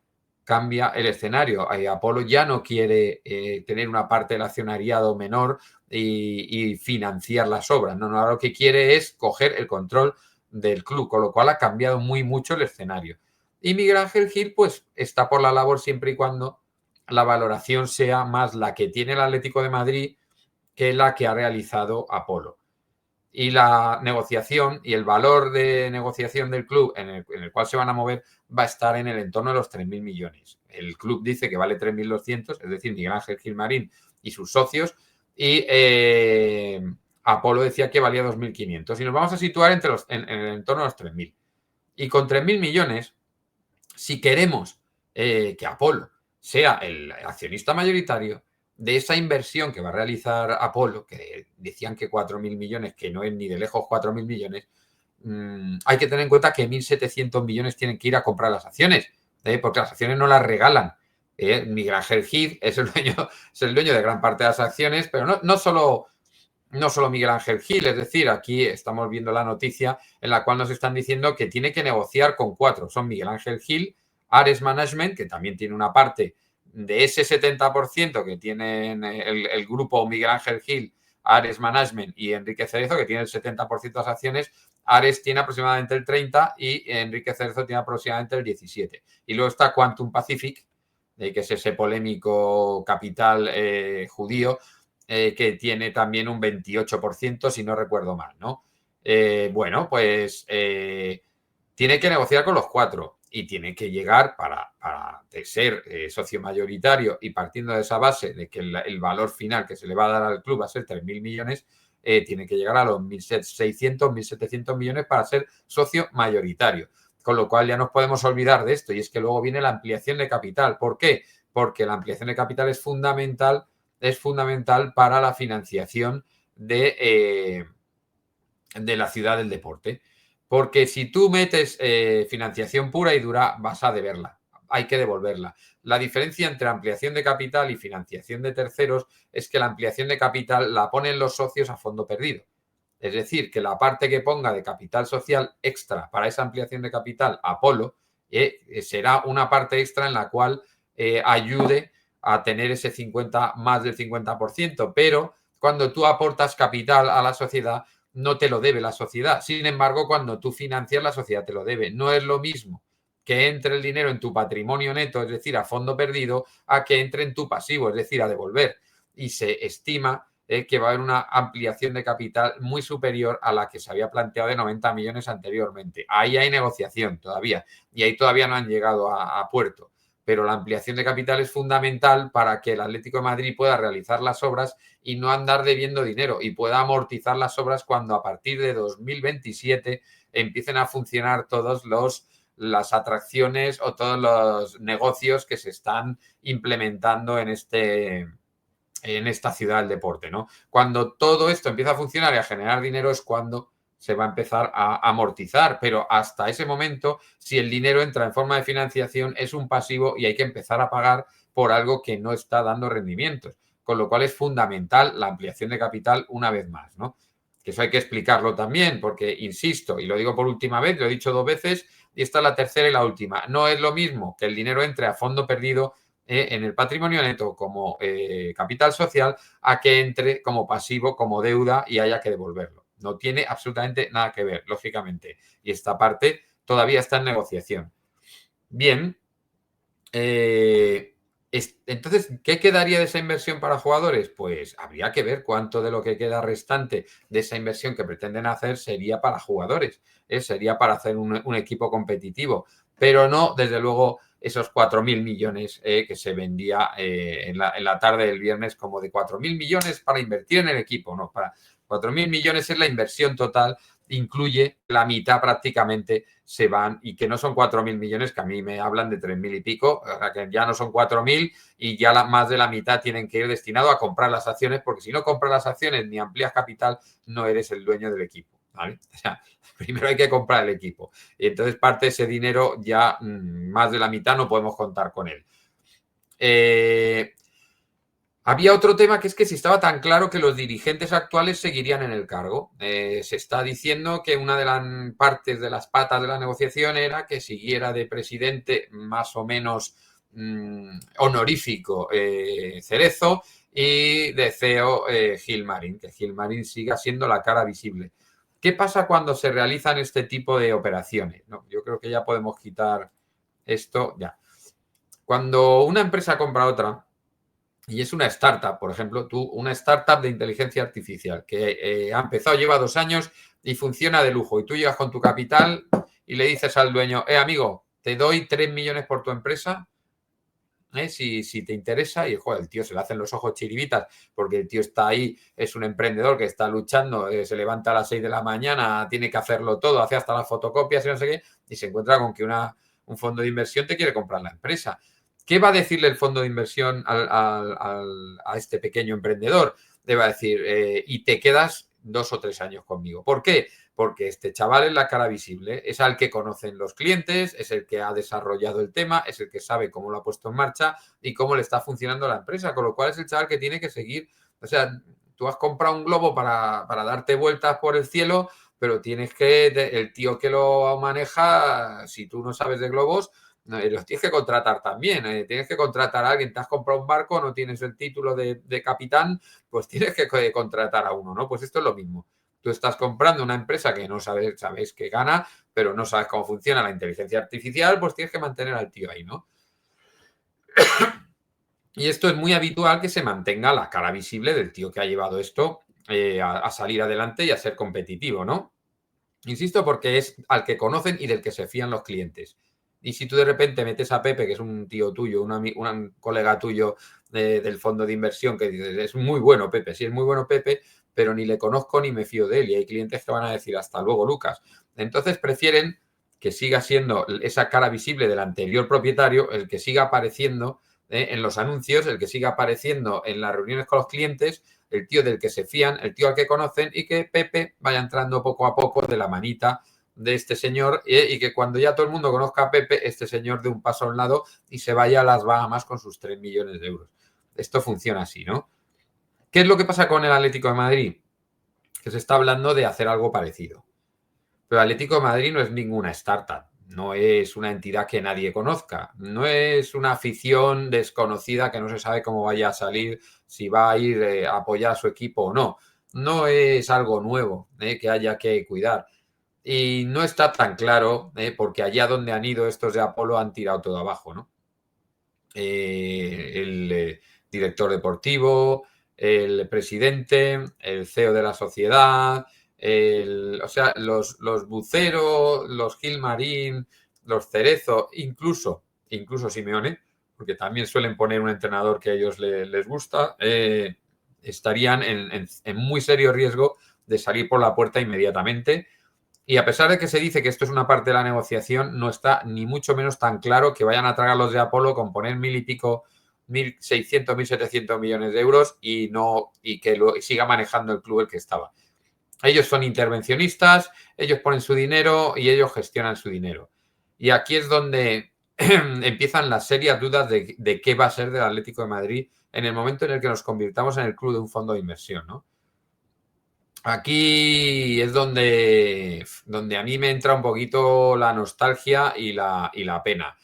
el escenario. Apolo ya no quiere tener una parte del accionariado menor y financiar las obras. No, ahora lo que quiere es coger el control del club, con lo cual ha cambiado muy mucho el escenario. Y Miguel Ángel Gil, pues, está por la labor siempre y cuando la valoración sea más la que tiene el Atlético de Madrid que la que ha realizado Apolo. Y la negociación y el valor de negociación del club en el cual se van a mover va a estar en el entorno de los 3.000 millones. El club dice que vale 3.200, es decir, Miguel Ángel Gilmarín y sus socios, y Apolo decía que valía 2.500. Y nos vamos a situar en el entorno de los 3.000. Y con 3.000 millones, si queremos que Apolo sea el accionista mayoritario de esa inversión que va a realizar Apolo, que decían que 4.000 millones, que no es ni de lejos 4.000 millones, hay que tener en cuenta que 1.700 millones tienen que ir a comprar las acciones, porque las acciones no las regalan. Miguel Ángel Gil es el dueño de gran parte de las acciones, pero no solo Miguel Ángel Gil, es decir, aquí estamos viendo la noticia en la cual nos están diciendo que tiene que negociar con 4. Son Miguel Ángel Gil, Ares Management, que también tiene una parte de ese 70% que tienen el grupo Miguel Ángel Gil, Ares Management y Enrique Cerezo, que tiene el 70% de las acciones, Ares tiene aproximadamente el 30% y Enrique Cerezo tiene aproximadamente el 17%. Y luego está Quantum Pacific, que es ese polémico capital judío, que tiene también un 28%, si no recuerdo mal, ¿no? Bueno, pues tiene que negociar con los cuatro y tiene que llegar para de ser socio mayoritario y partiendo de esa base de que el valor final que se le va a dar al club va a ser 3.000 millones, tiene que llegar a los 1.600, 1.700 millones para ser socio mayoritario. Con lo cual ya nos podemos olvidar de esto y es que luego viene la ampliación de capital. ¿Por qué? Porque la ampliación de capital es fundamental para la financiación de la ciudad del deporte. Porque si tú metes financiación pura y dura, vas a deberla. Hay que devolverla. La diferencia entre ampliación de capital y financiación de terceros es que la ampliación de capital la ponen los socios a fondo perdido. Es decir, que la parte que ponga de capital social extra para esa ampliación de capital, Apolo, será una parte extra en la cual ayude a tener ese 50, más del 50%, pero cuando tú aportas capital a la sociedad, no te lo debe la sociedad. Sin embargo, cuando tú financias, la sociedad te lo debe. No es lo mismo que entre el dinero en tu patrimonio neto, es decir, a fondo perdido, a que entre en tu pasivo, es decir, a devolver. Y se estima que va a haber una ampliación de capital muy superior a la que se había planteado de 90 millones anteriormente. Ahí hay negociación todavía y ahí todavía no han llegado a puerto. Pero la ampliación de capital es fundamental para que el Atlético de Madrid pueda realizar las obras y no andar debiendo dinero y pueda amortizar las obras cuando a partir de 2027 empiecen a funcionar todas las atracciones o todos los negocios que se están implementando en esta ciudad del deporte, ¿no? Cuando todo esto empieza a funcionar y a generar dinero es cuando se va a empezar a amortizar, pero hasta ese momento, si el dinero entra en forma de financiación, es un pasivo y hay que empezar a pagar por algo que no está dando rendimientos, con lo cual es fundamental la ampliación de capital una vez más, ¿no? Que eso hay que explicarlo también, porque, insisto, y lo digo por última vez, lo he dicho 2 veces, y esta es la tercera y la última, no es lo mismo que el dinero entre a fondo perdido en el patrimonio neto como capital social a que entre como pasivo, como deuda y haya que devolverlo. No tiene absolutamente nada que ver, lógicamente. Y esta parte todavía está en negociación. Bien. Entonces, ¿qué quedaría de esa inversión para jugadores? Pues habría que ver cuánto de lo que queda restante de esa inversión que pretenden hacer sería para jugadores, sería para hacer un equipo competitivo, pero no, desde luego, esos 4.000 millones que se vendía en la tarde del viernes como de 4.000 millones para invertir en el equipo, no, para 4.000 millones es la inversión total, incluye la mitad prácticamente se van y que no son 4.000 millones, que a mí me hablan de 3.000 y pico, o sea, que ya no son 4.000 y ya más de la mitad tienen que ir destinado a comprar las acciones, porque si no compras las acciones ni amplías capital, no eres el dueño del equipo, ¿vale? O sea, primero hay que comprar el equipo y entonces parte de ese dinero ya más de la mitad no podemos contar con él. Había otro tema que es que si estaba tan claro que los dirigentes actuales seguirían en el cargo. Se está diciendo que una de las partes de las patas de la negociación era que siguiera de presidente más o menos honorífico Cerezo y de CEO Gilmarín, que Gilmarín siga siendo la cara visible. ¿Qué pasa cuando se realizan este tipo de operaciones? No, yo creo que ya podemos quitar esto ya. Cuando una empresa compra otra, y es una startup, por ejemplo, una startup de inteligencia artificial que ha empezado, lleva 2 años y funciona de lujo. Y tú llegas con tu capital y le dices al dueño, amigo, te doy 3 millones por tu empresa, si te interesa. Y joder, el tío se le hacen los ojos chiribitas porque el tío está ahí, es un emprendedor que está luchando, se levanta a las 6 de la mañana, tiene que hacerlo todo, hace hasta las fotocopias y no sé qué, y se encuentra con que un fondo de inversión te quiere comprar la empresa. ¿Qué va a decirle el fondo de inversión a este pequeño emprendedor? Le va a decir, y te quedas 2 o 3 años conmigo. ¿Por qué? Porque este chaval es la cara visible, es al que conocen los clientes, es el que ha desarrollado el tema, es el que sabe cómo lo ha puesto en marcha y cómo le está funcionando la empresa, con lo cual es el chaval que tiene que seguir. O sea, tú has comprado un globo para darte vueltas por el cielo, pero tienes que, el tío que lo maneja, si tú no sabes de globos, No, los tienes que contratar también. Tienes que contratar a alguien. Te has comprado un barco, no tienes el título de capitán, pues tienes que contratar a uno, ¿no? Pues esto es lo mismo. Tú estás comprando una empresa que no sabes que gana, pero no sabes cómo funciona la inteligencia artificial, pues tienes que mantener al tío ahí, ¿no? Y esto es muy habitual, que se mantenga la cara visible del tío que ha llevado esto a salir adelante y a ser competitivo, ¿no? Insisto, porque es al que conocen y del que se fían los clientes. Y si tú de repente metes a Pepe, que es un tío tuyo, un colega tuyo del fondo de inversión, que dices, es muy bueno Pepe, sí es muy bueno Pepe, pero ni le conozco ni me fío de él. Y hay clientes que van a decir, hasta luego, Lucas. Entonces prefieren que siga siendo esa cara visible del anterior propietario, el que siga apareciendo en los anuncios, el que siga apareciendo en las reuniones con los clientes, el tío del que se fían, el tío al que conocen, y que Pepe vaya entrando poco a poco de la manita de este señor, y que cuando ya todo el mundo conozca a Pepe, este señor dé un paso a un lado y se vaya a las Bahamas con sus 3 millones de euros. Esto funciona así, ¿no? ¿Qué es lo que pasa con el Atlético de Madrid? Que se está hablando de hacer algo parecido. Pero el Atlético de Madrid no es ninguna startup, no es una entidad que nadie conozca, no es una afición desconocida que no se sabe cómo vaya a salir, si va a ir a apoyar a su equipo o no. No es algo nuevo que haya que cuidar. Y no está tan claro, porque allá donde han ido estos de Apolo han tirado todo abajo, ¿no? El director deportivo, el presidente, el CEO de la sociedad, o sea, los Bucero, los Gilmarín, los Cerezo, incluso Simeone, porque también suelen poner un entrenador que a ellos les gusta, estarían en muy serio riesgo de salir por la puerta inmediatamente. Y a pesar de que se dice que esto es una parte de la negociación, no está ni mucho menos tan claro que vayan a tragar los de Apolo con poner 1.600, 1.700 millones de euros y que siga manejando el club el que estaba. Ellos son intervencionistas, ellos ponen su dinero y ellos gestionan su dinero. Y aquí es donde empiezan las serias dudas de qué va a ser del Atlético de Madrid en el momento en el que nos convirtamos en el club de un fondo de inversión, ¿no? Aquí es donde a mí me entra un poquito la nostalgia y la pena.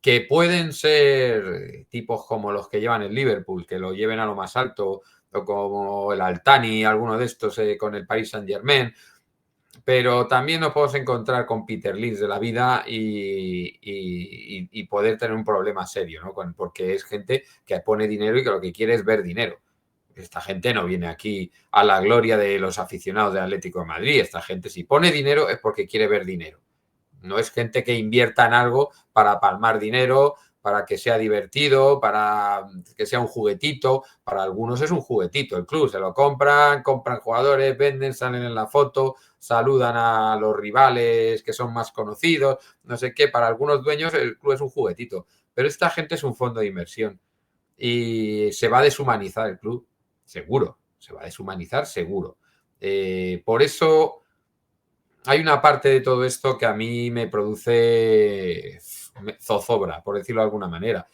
Que pueden ser tipos como los que llevan el Liverpool, que lo lleven a lo más alto, o como el Altani, alguno de estos con el Paris Saint-Germain, pero también nos podemos encontrar con Peter Lynch de la vida y poder tener un problema serio, ¿no? Porque es gente que pone dinero y que lo que quiere es ver dinero. Esta gente no viene aquí a la gloria de los aficionados del Atlético de Madrid. Esta gente, si pone dinero, es porque quiere ver dinero. No es gente que invierta en algo para palmar dinero, para que sea divertido, para que sea un juguetito. Para algunos es un juguetito el club. Se lo compran jugadores, venden, salen en la foto, saludan a los rivales que son más conocidos, no sé qué. Para algunos dueños el club es un juguetito. Pero esta gente es un fondo de inversión y se va a deshumanizar el club. Seguro, se va a deshumanizar seguro. Por eso hay una parte de todo esto que a mí me produce zozobra, por decirlo de alguna manera,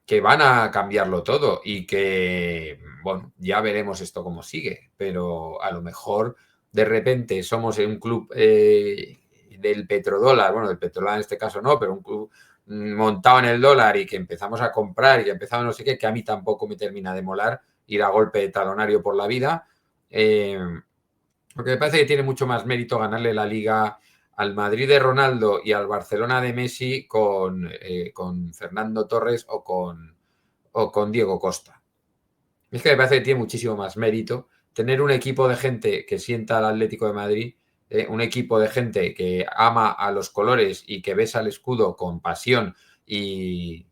que van a cambiarlo todo y que, bueno, ya veremos esto cómo sigue, pero a lo mejor de repente somos un club del petrodólar, bueno, del petrodólar en este caso no, pero un club montado en el dólar y que empezamos a comprar y que empezamos no sé qué, que a mí tampoco me termina de molar ir a golpe de talonario por la vida. Porque me parece que tiene mucho más mérito ganarle la liga al Madrid de Ronaldo y al Barcelona de Messi con Fernando Torres o con Diego Costa. Es que me parece que tiene muchísimo más mérito tener un equipo de gente que sienta al Atlético de Madrid, un equipo de gente que ama a los colores y que besa el escudo con pasión y,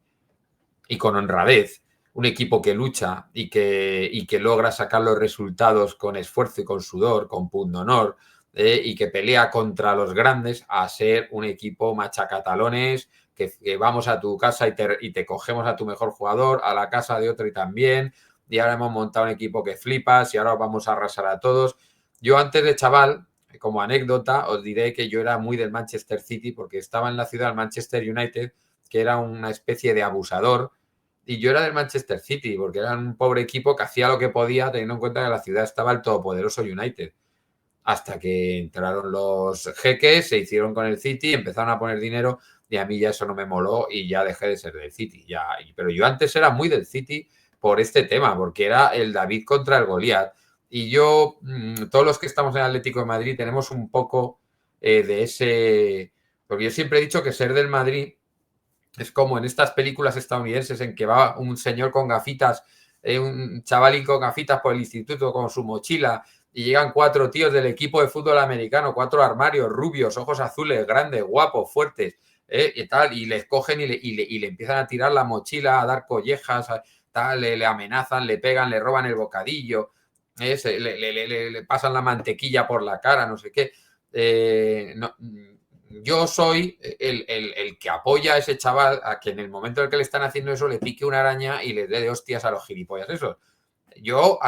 y con honradez, un equipo que lucha y que logra sacar los resultados con esfuerzo y con sudor, con pundonor, y que pelea contra los grandes, a ser un equipo machacatalones, que vamos a tu casa y te cogemos a tu mejor jugador, a la casa de otro y también, y ahora hemos montado un equipo que flipas y ahora vamos a arrasar a todos. Yo antes de chaval, como anécdota, os diré que yo era muy del Manchester City porque estaba en la ciudad del Manchester United, que era una especie de abusador, y yo era del Manchester City, porque era un pobre equipo que hacía lo que podía, teniendo en cuenta que la ciudad estaba el todopoderoso United. Hasta que entraron los jeques, se hicieron con el City, empezaron a poner dinero y a mí ya eso no me moló y ya dejé de ser del City. Pero yo antes era muy del City por este tema, porque era el David contra el Goliat. Y yo, todos los que estamos en Atlético de Madrid tenemos un poco de ese... Porque yo siempre he dicho que ser del Madrid es como en estas películas estadounidenses en que va un señor con gafitas, un chavalín con gafitas por el instituto con su mochila y llegan 4 tíos del equipo de fútbol americano, 4 armarios, rubios, ojos azules, grandes, guapos, fuertes, y tal, y les cogen y le empiezan a tirar la mochila, a dar collejas, tal, le amenazan, le pegan, le roban el bocadillo, le pasan la mantequilla por la cara, no sé qué. No, yo soy el que apoya a ese chaval a que en el momento en el que le están haciendo eso le pique una araña y le dé de hostias a los gilipollas esos. Yo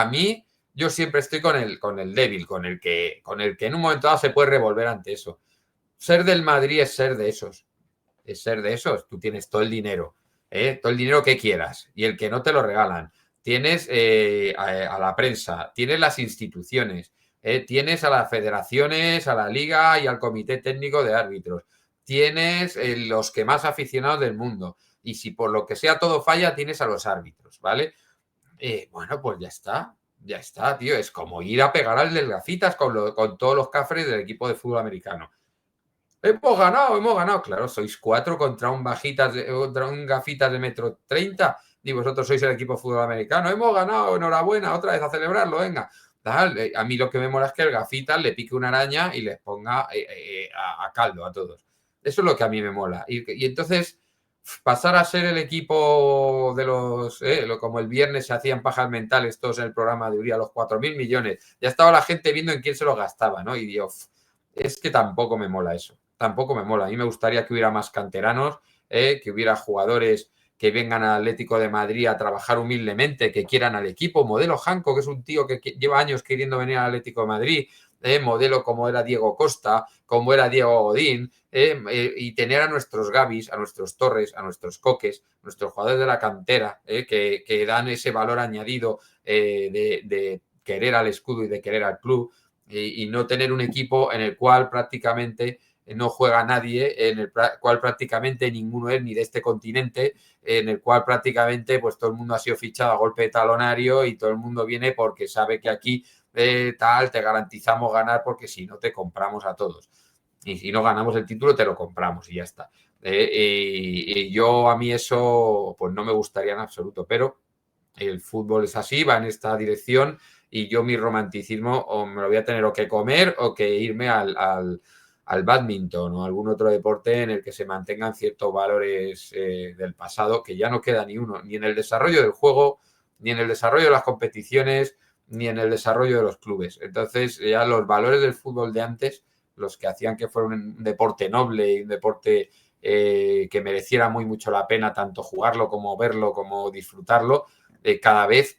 siempre estoy con el débil, con el que en un momento dado se puede revolver ante eso. Ser del Madrid es ser de esos. Es ser de esos. Tú tienes todo el dinero, todo el dinero que quieras y el que no te lo regalan. Tienes a la prensa, tienes las instituciones, tienes a las federaciones, a la liga y al comité técnico de árbitros. Tienes los que más aficionados del mundo. Y si por lo que sea todo falla, tienes a los árbitros, ¿vale? Bueno, pues ya está, tío. Es como ir a pegar al del gafitas con todos los cafres del equipo de fútbol americano. Hemos ganado. Claro, sois 4 contra contra un gafitas de 1,30 m y vosotros sois el equipo de fútbol americano. Hemos ganado, enhorabuena, otra vez a celebrarlo, venga. A mí lo que me mola es que el gafitas le pique una araña y les ponga a caldo a todos. Eso es lo que a mí me mola. Y entonces pasar a ser el equipo de los... como el viernes se hacían pajas mentales todos en el programa de Uría, los 4.000 millones. Ya estaba la gente viendo en quién se los gastaba, ¿no? Y Dios, es que tampoco me mola eso. Tampoco me mola. A mí me gustaría que hubiera más canteranos, que hubiera jugadores que vengan al Atlético de Madrid a trabajar humildemente, que quieran al equipo. Modelo Janko, que es un tío que lleva años queriendo venir al Atlético de Madrid. Modelo como era Diego Costa, como era Diego Godín, y tener a nuestros Gavis, a nuestros Torres, a nuestros Coques, nuestros jugadores de la cantera, que dan ese valor añadido de querer al escudo y de querer al club, y no tener un equipo en el cual prácticamente no juega nadie, en el cual prácticamente ninguno es ni de este continente, en el cual prácticamente pues todo el mundo ha sido fichado a golpe de talonario y todo el mundo viene porque sabe que aquí te garantizamos ganar porque si no te compramos a todos. Y si no ganamos el título te lo compramos y ya está. Y yo a mí eso pues no me gustaría en absoluto, pero el fútbol es así, va en esta dirección y yo mi romanticismo o me lo voy a tener o que comer o que irme al bádminton o algún otro deporte en el que se mantengan ciertos valores del pasado, que ya no queda ni uno, ni en el desarrollo del juego, ni en el desarrollo de las competiciones, ni en el desarrollo de los clubes. Entonces ya los valores del fútbol de antes, los que hacían que fuera un deporte noble y un deporte que mereciera muy mucho la pena tanto jugarlo como verlo, como disfrutarlo, cada vez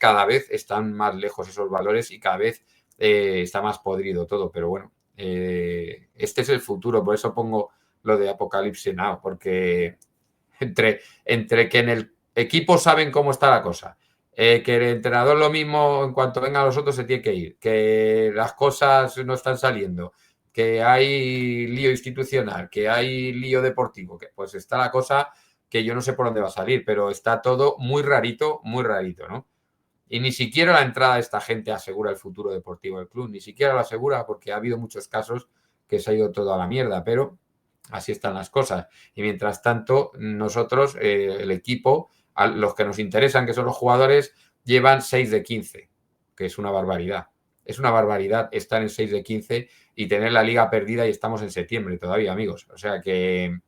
están más lejos esos valores y cada vez está más podrido todo. Pero bueno, este es el futuro, por eso pongo lo de Apocalipsis Now, porque entre que en el equipo saben cómo está la cosa, que el entrenador lo mismo, en cuanto vengan los otros se tiene que ir, que las cosas no están saliendo, que hay lío institucional, que hay lío deportivo, que pues está la cosa que yo no sé por dónde va a salir, pero está todo muy rarito, ¿no? Y ni siquiera la entrada de esta gente asegura el futuro deportivo del club, ni siquiera lo asegura porque ha habido muchos casos que se ha ido todo a la mierda, pero así están las cosas. Y mientras tanto, nosotros, el equipo, a los que nos interesan, que son los jugadores, llevan 6 de 15, que es una barbaridad. Es una barbaridad estar en 6 de 15 y tener la liga perdida y estamos en septiembre todavía, amigos. O sea que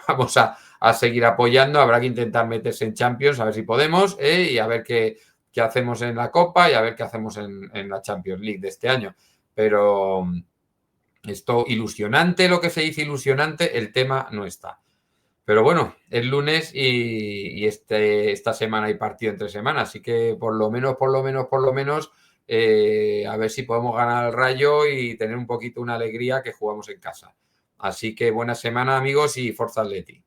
vamos a seguir apoyando, habrá que intentar meterse en Champions, a ver si podemos, y a ver qué hacemos en la Copa y a ver qué hacemos en la Champions League de este año. Pero esto ilusionante, lo que se dice ilusionante, el tema no está. Pero bueno, es lunes y esta semana hay partido entre semanas, así que por lo menos, a ver si podemos ganar al Rayo y tener un poquito una alegría que jugamos en casa. Así que buena semana, amigos, y Forza Atleti.